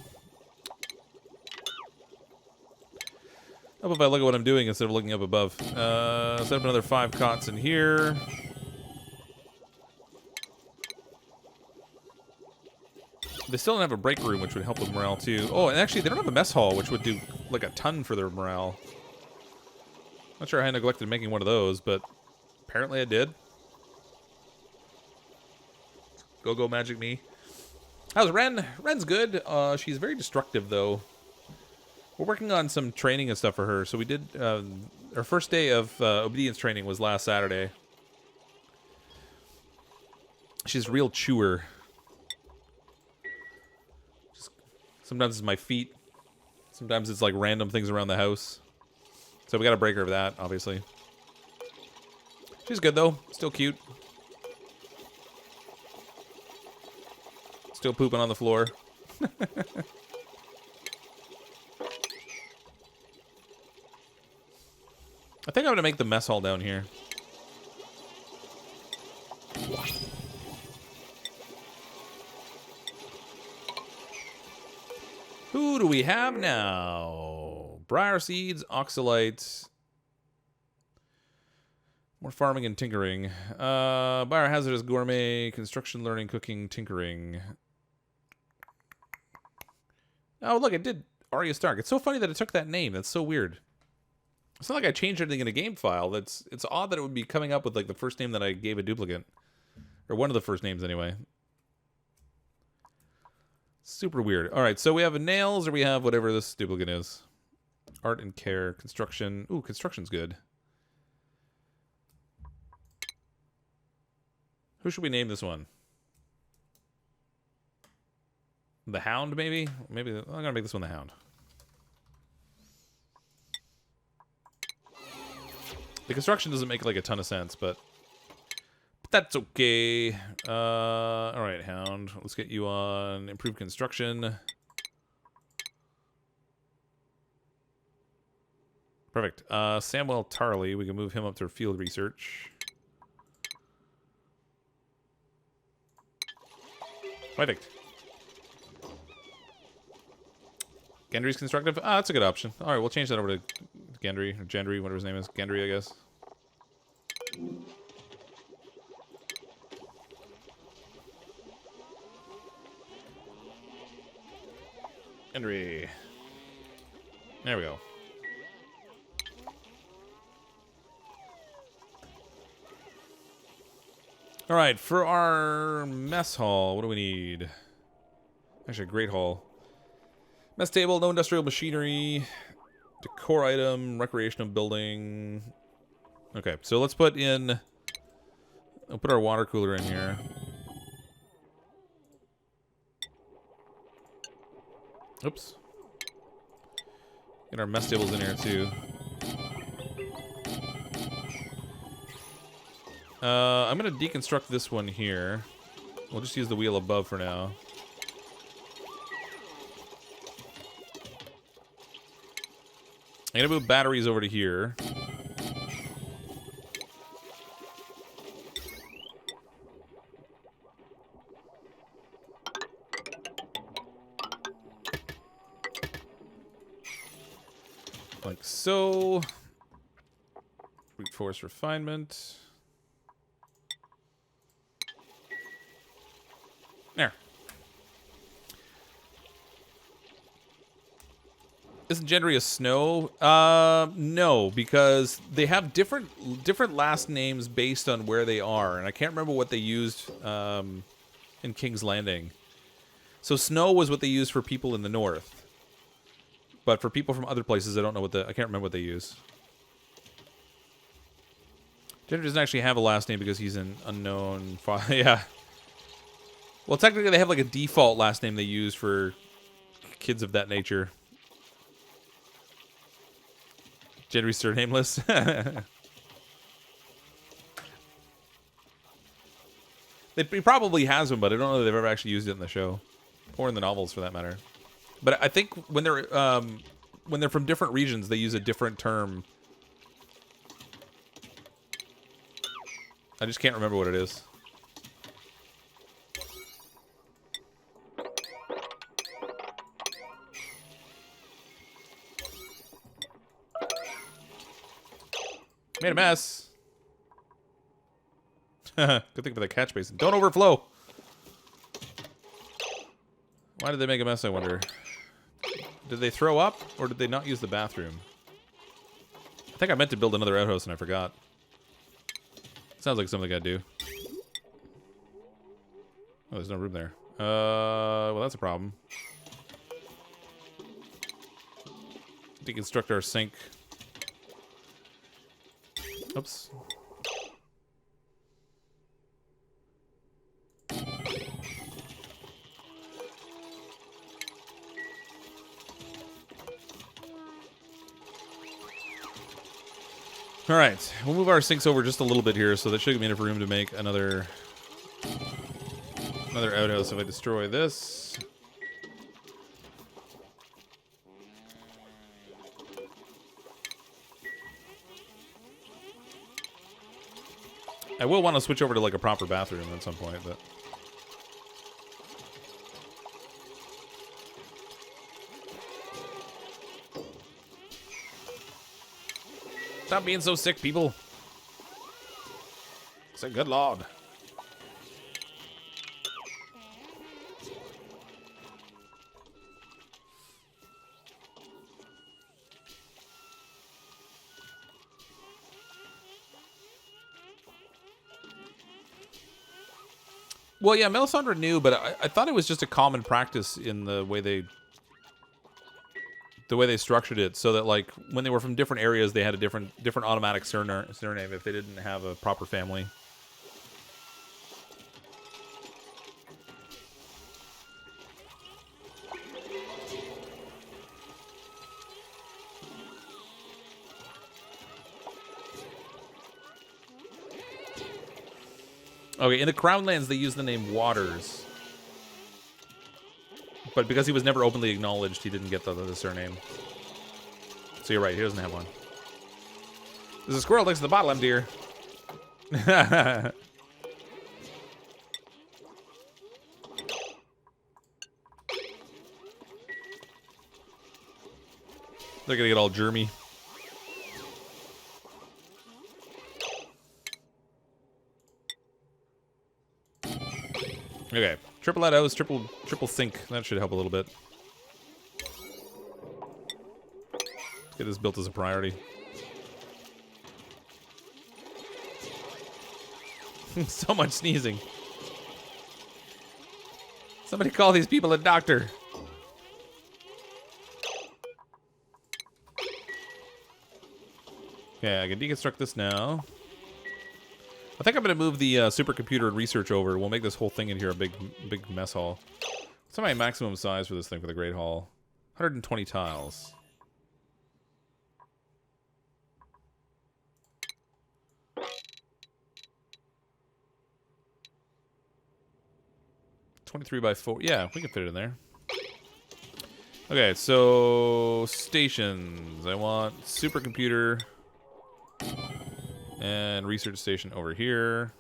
How about if I look at what I'm doing instead of looking up above? Set up another 5 cots in here. They still don't have a break room, which would help with morale, too. Oh, and actually, they don't have a mess hall, which would do, like, a ton for their morale. Not sure I neglected making one of those, but apparently I did. Go magic me. How's Ren? Ren's good. She's very destructive, though. We're working on some training and stuff for her. So we did... our first day of obedience training was last Saturday. She's a real chewer. Sometimes it's my feet. Sometimes it's like random things around the house. So we gotta break her of that, obviously. She's good though. Still cute. Still pooping on the floor. I think I'm gonna make the mess hall down here. Who do we have now? Briar seeds, oxalites. More farming and tinkering. Biohazardous, gourmet, construction, learning, cooking, tinkering. Oh, look, it did Arya Stark. It's so funny that it took that name. That's so weird. It's not like I changed anything in a game file. It's odd that it would be coming up with like the first name that I gave a duplicant. Or one of the first names anyway. Super weird. Alright, so we have a nails or we have whatever this duplicant is. Art and care, construction. Ooh, construction's good. Who should we name this one? The Hound, maybe? Maybe I'm gonna make this one the Hound. The construction doesn't make like a ton of sense, but that's okay. All right, Hound. Let's get you on improved construction. Perfect. Samuel Tarley. We can move him up to field research. Perfect. Gendry's constructive? Ah, that's a good option. All right, we'll change that over to Gendry, or Gendry, whatever his name is. Gendry, I guess. Gendry. There we go. All right, for our mess hall, what do we need? Actually, a great hall. Mess table, no industrial machinery, decor item, recreational building. Okay, so let's put in... I'll put our water cooler in here. Oops. Get our mess tables in here, too. I'm going to deconstruct this one here. We'll just use the wheel above for now. I'm going to move batteries over to here. Like so. Brute force refinement. There. Isn't Gendry a snow? No, because they have different last names based on where they are, and I can't remember what they used in King's Landing. So snow was what they used for people in the north, but for people from other places, I don't know what I can't remember what they use. Gendry doesn't actually have a last name because he's an unknown. Yeah. Well, technically, they have like a default last name they use for kids of that nature. Gendry's surnameless. He probably has one, but I don't know that they've ever actually used it in the show, or in the novels for that matter. But I think when they're from different regions, they use a different term. I just can't remember what it is. Made a mess. Good thing for the catch basin. Don't overflow. Why did they make a mess, I wonder? Did they throw up, or did they not use the bathroom? I think I meant to build another outhouse and I forgot. Sounds like something I'd do. Oh, there's no room there. Well, that's a problem. Deconstruct our sink. Oops. All right, we'll move our sinks over just a little bit here, so that should give me enough room to make another outhouse if I destroy this. I will want to switch over to like a proper bathroom at some point, but stop being so sick, people. Say good lord. Well, yeah, Melisandre knew, but I thought it was just a common practice in the way they structured it, so that like when they were from different areas, they had a different automatic surname if they didn't have a proper family. Okay, in the Crownlands, they use the name Waters. But because he was never openly acknowledged, he didn't get the surname. So you're right, he doesn't have one. There's a squirrel next to the bottle, dear. They're gonna get all germy. Okay, triple Edos, triple sync. That should help a little bit. Let's get this built as a priority. So much sneezing. Somebody call these people a doctor. Okay, I can deconstruct this now. I think I'm going to move the supercomputer and research over. We'll make this whole thing in here a big mess hall. What's my maximum size for this thing for the Great Hall? 120 tiles. $23 by 4. Yeah, we can fit it in there. Okay, so stations. I want supercomputer and research station over here.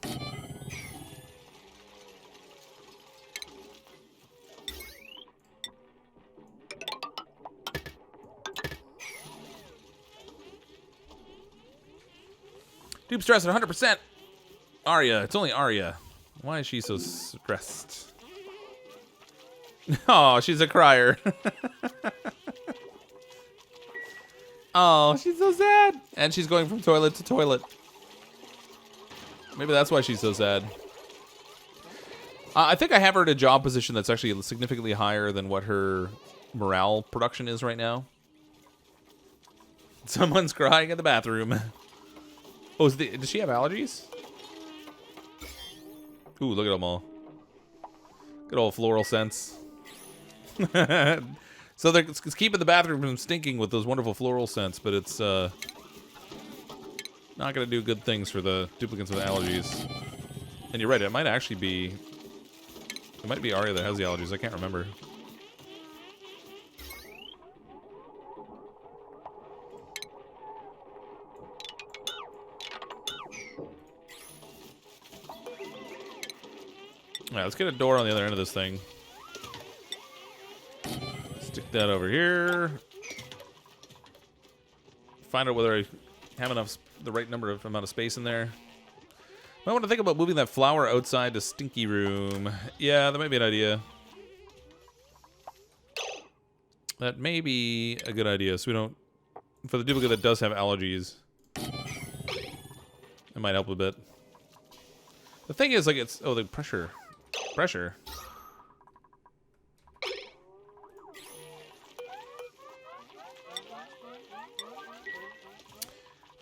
Dupe stress at 100%. Arya, it's only Arya. Why is she so stressed? Oh, she's a crier. Oh, she's so sad. And she's going from toilet to toilet. Maybe that's why she's so sad. I think I have her at a job position that's actually significantly higher than what her morale production is right now. Someone's crying in the bathroom. Oh, does she have allergies? Ooh, look at them all. Good old floral scents. So it's keeping the bathroom from stinking with those wonderful floral scents, but it's not going to do good things for the duplicants with allergies. And you're right, it might actually be... It might be Arya that has the allergies, I can't remember. Alright, let's get a door on the other end of this thing. Stick that over here. Find out whether I have the right amount of space in there. I want to think about moving that flower outside to Stinky Room. Yeah, that might be an idea. That may be a good idea, so we don't... For the duplicate that does have allergies, it might help a bit. The thing is, like, it's... Oh, the pressure. Pressure.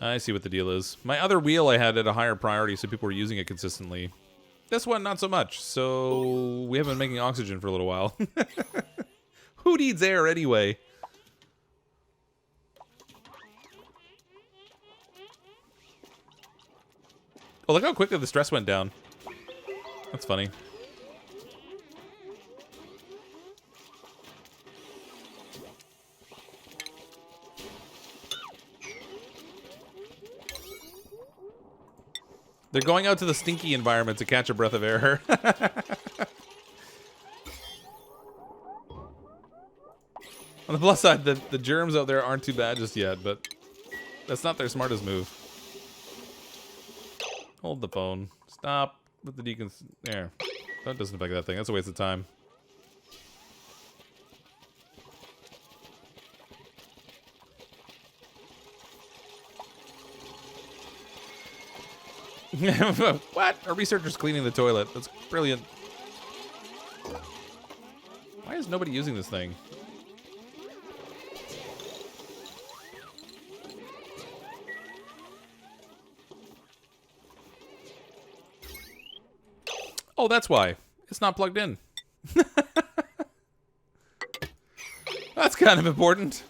I see what the deal is. My other wheel I had at a higher priority, so people were using it consistently. This one, not so much. So we haven't been making oxygen for a little while. Who needs air anyway? Oh, look how quickly the stress went down. That's funny. They're going out to the stinky environment to catch a breath of air. On the plus side, the germs out there aren't too bad just yet, but that's not their smartest move. Hold the phone. Stop with the deacons. There. That doesn't affect that thing. That's a waste of time. What? Our researcher's cleaning the toilet. That's brilliant. Why is nobody using this thing? Oh, that's why. It's not plugged in. That's kind of important.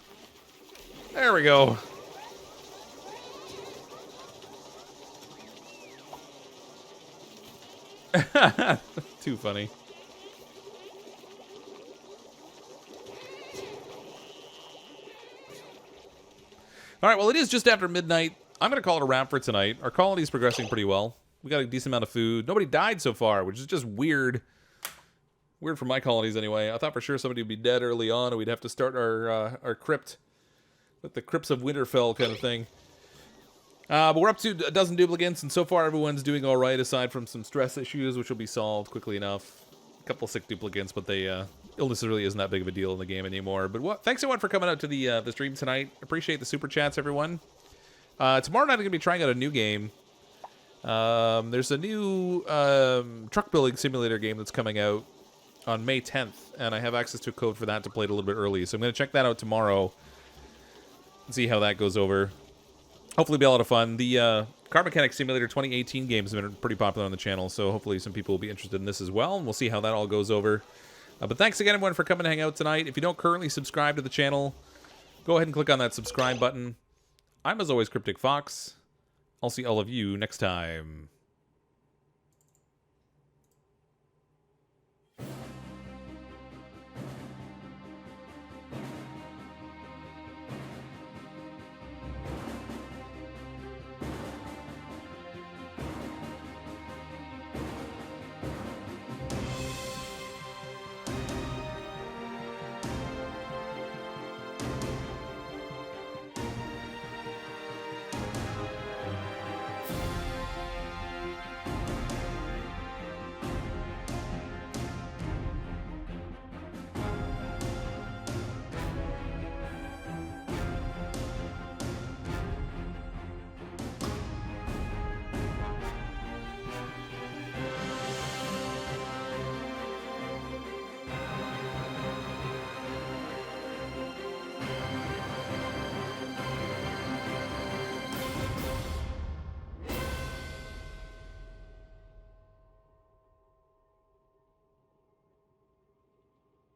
There we go. Too funny. All right, well, it is just after midnight. I'm going to call it a wrap for tonight. Our colony's progressing pretty well. We got a decent amount of food. Nobody died so far, which is just weird. Weird for my colonies, anyway. I thought for sure somebody would be dead early on, and we'd have to start our crypt with the Crypts of Winterfell kind of thing. But we're up to a dozen duplicants, and so far everyone's doing all right, aside from some stress issues, which will be solved quickly enough. A couple of sick duplicants, but illness really isn't that big of a deal in the game anymore. But thanks everyone for coming out to the stream tonight. Appreciate the super chats, everyone. Tomorrow night I'm going to be trying out a new game. There's a new truck building simulator game that's coming out on May 10th, and I have access to a code for that to play it a little bit early. So I'm going to check that out tomorrow and see how that goes over. Hopefully it'll be a lot of fun. The Car Mechanic Simulator 2018 games have been pretty popular on the channel, so hopefully some people will be interested in this as well, and we'll see how that all goes over. But thanks again, everyone, for coming to hang out tonight. If you don't currently subscribe to the channel, go ahead and click on that subscribe button. I'm, as always, CrypticFox. I'll see all of you next time.